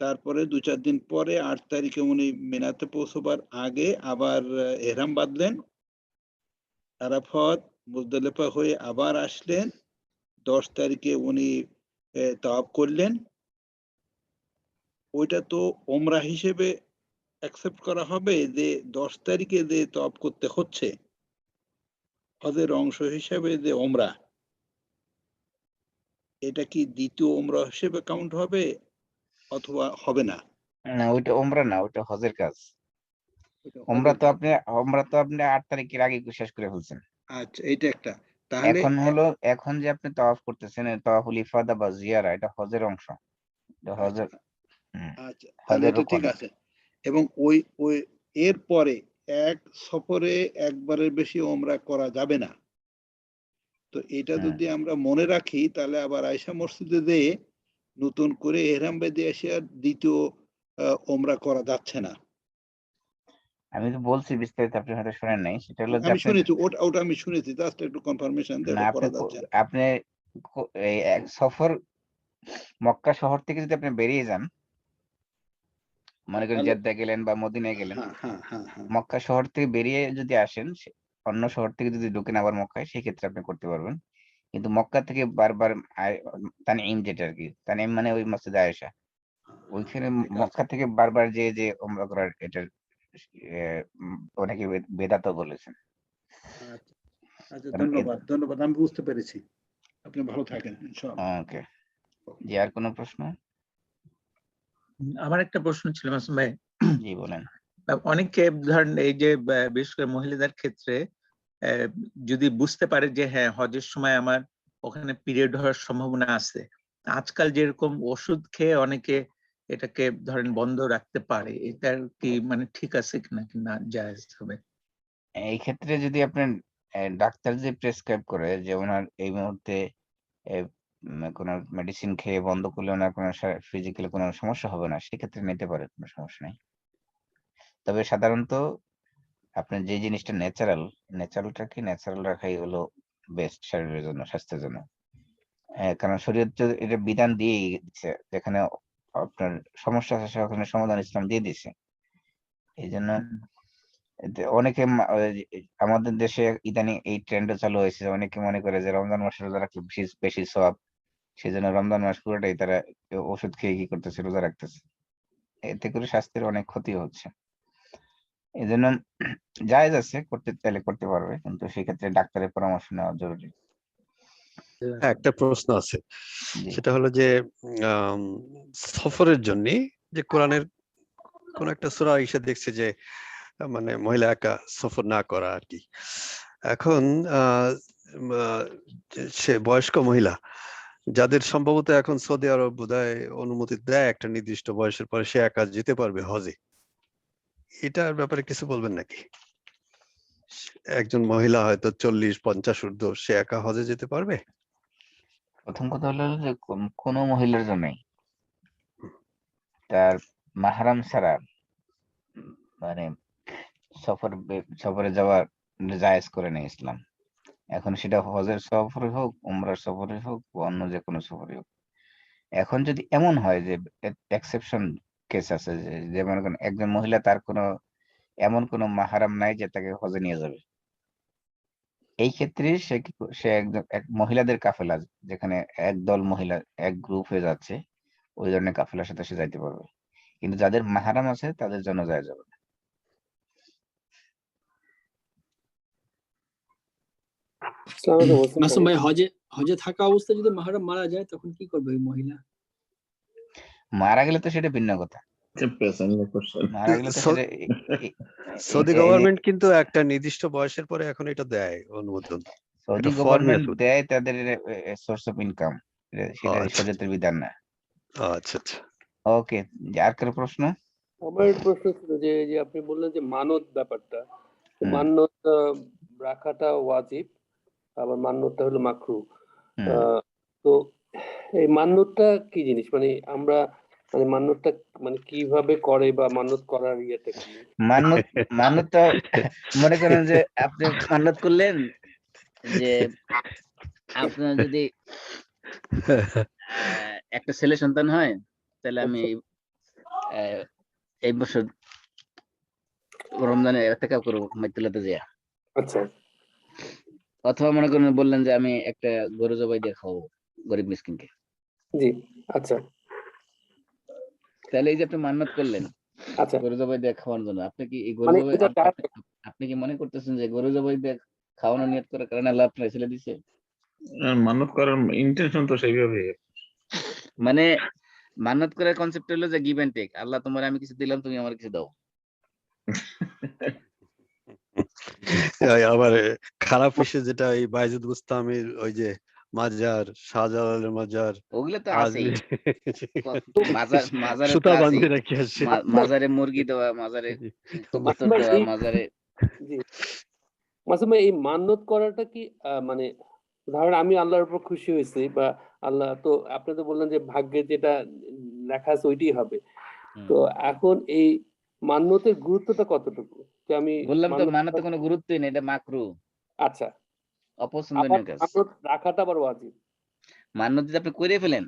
F: তারপরে 2-4 দিন পরে 8 তারিখে উনি মিনাতে পৌঁছবার আগে আবার এহরাম বাঁধলেন, আরাফাত মুজদালিফা হয়ে আবার আসলেন, 10 তারিখে উনি তাওয়াফ করলেন। ওইটা তো ওমরা হিসেবে অ্যাকসেপ্ট করা হবে যে 10 তারিখে যে তাওয়াফ করতে হচ্ছে, হজের অংশ হিসেবে যে ওমরা, এটা কি দ্বিতীয় ওমরা হিসেবে কাউন্ট হবে অথবা হবে না?
A: না, ওইটা উমরা না, ওইটা হজের কাজ।
F: ওটা
A: উমরা
F: হজের
A: তো
F: কাজ।
A: আপনি 8 তারিখের আগে শেষ করে ফেলছেন।
F: আচ্ছা, এটা একটা। তাহলে
A: এখন যে আপনি তাওয়াফ করতেছেন, তাওয়াফুল ইফাদা বা জিয়ারা, এটা হজের অংশ, এটা
F: আচ্ছা
A: হজের
F: আচ্ছা, তাহলে
A: হজের
F: এটা
A: রুকন।
F: ঠিক আছে। এবং ওই ওই এর পরে এক সফরে একবারের বেশি ওমরা করা যাবে না। তো এটা
A: হুম।
F: যদি আমরা মনে রাখি, তাহলে আবার আয়েশা মসজিদে যেয়ে নতুন করে এহরাম বেঁধে এসে আর দ্বিতীয় ওমরা করা যাচ্ছে না।
A: আমি তো বলছি বিস্তারিত, আপনি হয়তো শুনেন নাই। সেটা হলো যে
F: আমি
A: আপনি
F: শুনেছি, ওটা আমি শুনেছি, জাস্ট একটু কনফার্মেশন দিয়ে
A: না
F: ওটা
A: আপনি
F: করা যাচ্ছে না।
A: আপনি এই এক সফর মক্কা শহর থেকে যদি আপনি বেরিয়ে যান, মনে করেন
F: তাহলে
A: জেদ্দা গেলেন বা মদিনায় গেলেন,
F: হ্যাঁ হ্যাঁ হ্যাঁ হ্যাঁ
A: মক্কা শহর থেকে বেরিয়ে যদি আসেন, অন্য শহর থেকে যদি ঢুকেন আবার মক্কায়, সেই ক্ষেত্রে আপনি করতে পারবেন। কিন্তু মক্কা থেকে বারবার তানঈম, যেটা আর কি তানঈম মানে ওই মসজিদে আয়েশা, ওইখানে
F: ঠিক আছে।
A: মক্কা থেকে বারবার যে ওমরা করার এটার অনেকে বেদাত বলেছেন।
F: আচ্ছা আচ্ছা,
A: কারণ
F: ধন্যবাদ ধন্যবাদ, আমি বুঝতে পেরেছি। আপনি ভালো থাকেন ইনশাআল্লাহ।
A: ওকে, জি আর কোনো প্রশ্ন?
D: আমার একটা প্রশ্ন ছিল মাসুম ভাই।
A: জি বলেন।
D: অনেকে ধরেন এই যে বিশেষ করে মহিলাদের ক্ষেত্রে যদি বুঝতে পারে যে হ্যাঁ হজের সময় আমার ওখানে পিরিয়ড হওয়ার সম্ভাবনা আছে, আজকাল যেরকম ওষুধ খেয়ে অনেকে এটাকে ধরেন বন্ধ রাখতে পারে, এটার কি মানে ঠিক আছে কিনা কিনা জায়েজ হবে?
A: এই ক্ষেত্রে যদি আপনার ডাক্তার যে প্রেসক্রাইব করে যে ওনার এই মুহূর্তে কোনো মেডিসিন খেয়ে বন্ধ করলে ওনার কোনো ফিজিক্যালি কোনো সমস্যা হবে না, সেক্ষেত্রে নিতে পারে, কোনো সমস্যা নেই। তবে সাধারণত আপনার যে জিনিসটা ন্যাচারাল রাখাই হলো বেস্ট শরীরের জন্য, স্বাস্থ্যের জন্য। কারণ শরীর তো এটা বিধান দিয়েই দিচ্ছে, যেখানে আপনার সমস্যা আছে সেখানে সমাধান ইসলাম দিয়ে দিচ্ছে। এই জন্য এতে অনেকে আমাদের দেশে ইদানিং এই ট্রেন্ডও চালু হয়েছে, অনেকে মনে করে যে রমজান মাসে রোজা রাখলে বেশি বেশি সওয়াব, সেই জন্য রমজান মাস পুরোটাই তারা ওষুধ খেয়ে কি করতেছে, রোজা রাখতেছে। এতে করে স্বাস্থ্যের অনেক ক্ষতি হচ্ছে। এই জন্য জায়েজ আছে, করতে চাইলে করতে পারবে, কিন্তু সেক্ষেত্রে ডাক্তারের পরামর্শ নেওয়া জরুরি।
C: একটা প্রশ্ন আছে,
A: জি।
C: সেটা হলো যে আম, সফরের জন্য যে কোরআনের কোন একটা সূরা এসে দেখছে যে মানে মহিলা একা সফর না করা আর কি। এখন সে বয়স্ক মহিলা যাদের সম্ভবত এখন সৌদি আরব বোধহয় অনুমতি দেয় একটা নির্দিষ্ট বয়সের পরে সে একা যেতে পারবে হজে, এটার ব্যাপারে কিছু বলবেন নাকি? একজন মহিলা হয়তো 40-50 ঊর্ধ্ব, সে একা হজে যেতে পারবে?
A: প্রথম কথা হলো যে কোনো মহিলার জন্যই তার মাহরাম ছাড়া মানে সফরে যাওয়া জায়েজ করে নেই ইসলাম। এখন সেটা হজের সফরে হোক, উমরার সফরে হোক, বা অন্য যে কোনো সফরে হোক। এখন যদি এমন হয় যে এক্সেপশন কেস আছে, যে মনে করেন একজন মহিলা তার কোনো এমন কোনো মাহারাম নাই যে তাকে হজে নিয়ে যাবে, এই ক্ষেত্রে সে একজন মহিলাদের কাফেলা, যেখানে একদল মহিলা এক গ্রুপ হয়ে যাচ্ছে, ওই ধরনের কাফেলার সাথে সে যাইতে পারবে। কিন্তু যাদের মাহারাম আছে তাদের জন্য যায় যাবে না।
G: মাসুম ভাই, হজে থাকা অবস্থায় যদি মাহরাম মারা যায় তখন কি করবে ওই মহিলা?
A: মারা গেলে তো সেটা ভিন্ন কথা। মারা গেলে তো সেটা
C: সৌদি গভর্নমেন্ট কিন্তু একটা নির্দিষ্ট বয়সের পরে এখন এটা দেয় অনুমোদন।
A: সৌদি
C: এটা
A: গভর্নমেন্ট
C: ফরম্যাট।
A: দেয় তাদের সোর্স অফ ইনকাম, সেটা
C: আচ্ছা
A: শরীয়তের বিধান না।
C: আচ্ছা আচ্ছা।
A: ওকে, আর কারো প্রশ্ন?
H: আমার প্রশ্ন ছিল যে যে আপনি বললেন যে মানত ব্যাপারটা, তো
A: হুম।
H: মান্যত রাখাটা ওয়াজিব, আবার মান্যতটা হলো মাকরু। তো এই মান্যতটা কি জিনিস, মানে আমরা মানে মান্যতটা মানে কিভাবে করে বা মান্যত করার ইয়েটা কি?
A: মান্যত তো মনে করেন যে আপনি মান্যত করলেন যে আপনার যদি একটা ছেলে সন্তান হয়, তাহলে আমি এই বছর রমজানে এতেকাফ করবো মাইতুল্লাতে যাইয়া।
H: আচ্ছা
A: অথবা মনে করেন বললেন যে আমি একটা গরু জবাই দিয়ে খাওয়াবো গরিব মিসকিনকে।
H: জি আচ্ছা
A: তাহলে এই যে আপনি মান্যত করলেন
H: আচ্ছা,
A: গরু জবাই দিয়ে খাওয়ানোর জন্য, আপনি কি এই গরু
H: মানে
A: জবাই
H: এটা
A: আপনি কি মনে করতেছেন যে গরু জবাই দিয়ে খাওয়ানোর নিয়ত করার কারণে আল্লাহ আপনার ছেলে দিছে?
B: মানত করার ইন্টেনশন তো সেইভাবে।
A: মানে মান্যত করার কনসেপ্ট হলো যে গিভ এন্ড টেক, আল্লাহ তোমার আমি কিছু দিলাম, তুমি আমার কিছু দাও।
C: আবার খারাপ হিসেবে যেটা এই বাইজুদ বুস্তামির ওই যে মাজার, শাহজালালের মাজার,
A: ওগুলো তো আছেই, মাজারে তো
C: সুতা
A: আছেই,
C: বাঁধে রাখি আসে।
A: মাজারে মুরগি দেওয়া, মাজারে কবুতর
H: ভাই,
A: দেওয়া, মাজারে
H: জি মাসুম ভাই, এই মান্যত করাটা কি মানে ধরেন আমি আল্লাহর উপর খুশি হয়েছি, বা আল্লাহ তো আপনি তো বললেন যে ভাগ্যে যেটা লেখা আছে ওইটাই হবে, তো এখন এই মান্যতের গুরুত্বটা কতটুকু যে আমি
A: বললাম তো
H: মান্যত
A: মান্যতে কোনো গুরুত্বই নেই, এটা মাকরু,
H: আচ্ছা, আবার
A: অপছন্দনীয় কাজ।
H: মান্যত রাখাটা আবার ওয়াজিব।
A: মান্যত যদি আপনি করে ফেলেন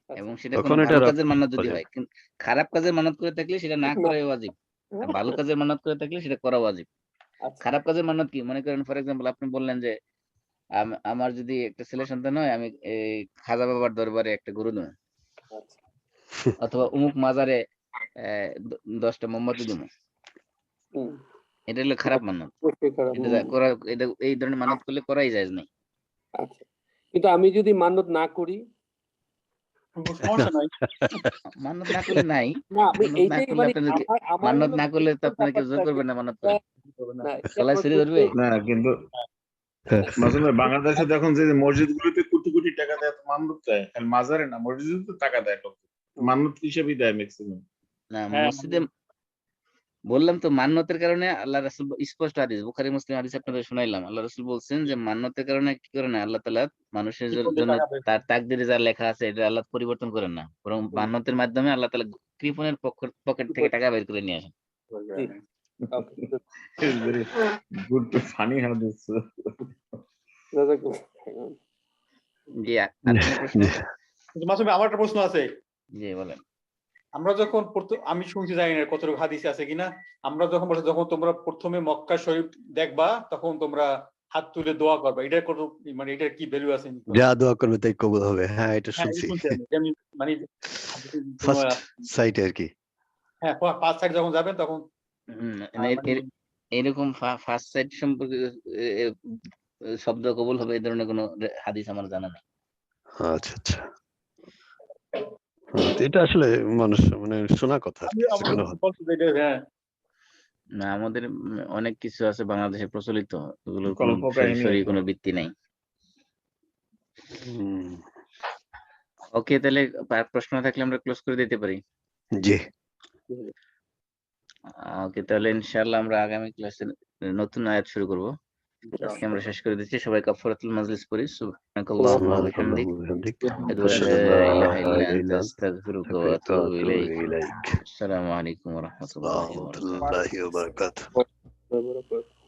H: আচ্ছা
A: এবং সেটা
C: তখন
A: কোনো
C: এটা
A: ভালো কাজের মান্যত যদি
C: ওয়াজিব।
A: হয়, কিন্তু খারাপ কাজের মান্যত করে থাকলে সেটা না করাই ওয়াজিব, আর ভালো কাজের মান্যত করে থাকলে সেটা করা ওয়াজিব।
H: আচ্ছা
A: খারাপ কাজের মান্যত কি, মনে করেন ফর এক্সাম্পল আপনি বললেন যে আমার যদি একটা ছেলে সন্তান হয়, আমি এই খাজা বাবার দরবারে একটা গরু দেবো,
H: আচ্ছা
A: অথবা অমুক মাজারে 10টা মোমবাতি দেবো,
H: হুম,
A: এটা হলো খারাপ মান্যত।
H: অবশ্যই খারাপ,
A: এটা এই ধরনের মান্যত করলে করাই যায় নাই।
H: আচ্ছা, কিন্তু আমি যদি মান্যত না করি,
G: সমস্যা নাই।
A: মান্যত না করলে নাই,
H: না আমি
A: মান্যত না
H: এইটাই
A: করলে
H: মানে
A: আপনাদের
H: আমার
A: মান্যত
H: হলো
A: না করলে তো
H: প্রশ্নের
A: আপনাকে জোর
H: ব্যাপারটা
A: করবে
H: যে
A: না মান্যত করেন,
H: না, এটা
A: গলায়
H: আমার
A: ছুরি ধরবে।
H: প্রশ্ন-
B: না কিন্তু মাসুম ভাই, বাংলাদেশে দেখুন যে মসজিদ গুলোতে কোটি কোটি টাকা দেয়, তো মান্নত দেয়, খালি মাজারে না, মসজিদে তো টাকা দেয় লোক, মান্নত হিসেবেই দেয় ম্যাক্সিমাম।
A: না
G: হ্যাঁ,
A: মসজিদে বললাম তো মান্যতের কারণে আল্লাহ রাসূল স্পষ্ট হাদিস, বুখারী মুসলিম হাদিস আপনাদের শুনাইলাম, আল্লাহ রাসূল বলছেন যে মান্যতের কারণে কি করে না, আল্লাহ তাআলা মানুষের জন্য তার তাকদিরে যা লেখা আছে এটা আল্লাহ পরিবর্তন করেন না, বরং মান্যতের মাধ্যমে আল্লাহ তাআলা কৃপণের পকেট থেকে টাকা বের করে নিয়ে আসেন।
H: জি, okay, good.
B: Very good funny হাদিস।
H: জাযাকাল্লাহ।
A: জি, আর কোনো প্রশ্ন?
G: মাসুম ভাই, আমার একটা প্রশ্ন আছে।
A: জি বলেন।
I: আমরা যখন আমি শুনছি, জানি না কতটুকু হাদিসে আছে কিনা, আমরা যখন বলছি যখন তোমরা প্রথমে মক্কা শরীফ দেখবা তখন তোমরা হাত তুলে দোয়া করবা, এটার কত মানে এটার কি ভ্যালু আছে?
C: যা দোয়া করবে তাই কবুল হবে, হ্যাঁ এটা
I: হ্যাঁ,
C: শুনছি
I: শুনছি আমি, যেমনি মানে
C: ফার্স্ট সাইটে আর কি।
I: হ্যাঁ, 5 সাইড যখন যাবেন তখন মানে
A: এরকম ফার্স্ট সাইড সম্পর্কে শব্দ কবুল হবে এই ধরনের কোনো হাদিস আমার জানা নেই।
C: আচ্ছা আচ্ছা, তো এটা আসলে মানুষ মানে শোনা কথা আর কি, শেখানো হয়।
I: হ্যাঁ,
A: না, আমাদের অনেক কিছু আছে বাংলাদেশে প্রচলিত, ওগুলোর কোনো
B: কল্পকাহিনী
A: সরাসরি
B: আছে।
A: কোনো ভিত্তি নাই।
C: হুম,
A: ওকে, তাহলে প্রশ্ন থাকলে আমরা ক্লোজ করে দিতে পারি।
C: জি
A: ওকে, তাহলে ইনশাআল্লাহ আমরা আগামী ক্লাসে নতুন আয়াত শুরু করব। আজকে আমরা শেষ করে দিচ্ছি। সবাই কাফারাতুল মাজলিস পড়ি। সুবহানাকাল্লাহুম্মা ওয়া বিহামদিক, আশহাদু আল লা ইলাহা ইল্লা আনতা আস্তাগফিরুকা ওয়া আতুবু ইলাইক। আসসালামু আলাইকুম ওয়া রাহমাতুল্লাহি ওয়া বারাকাতুহু।
C: রাহমাতুল্লাহি ওয়া বারাকাতুহু।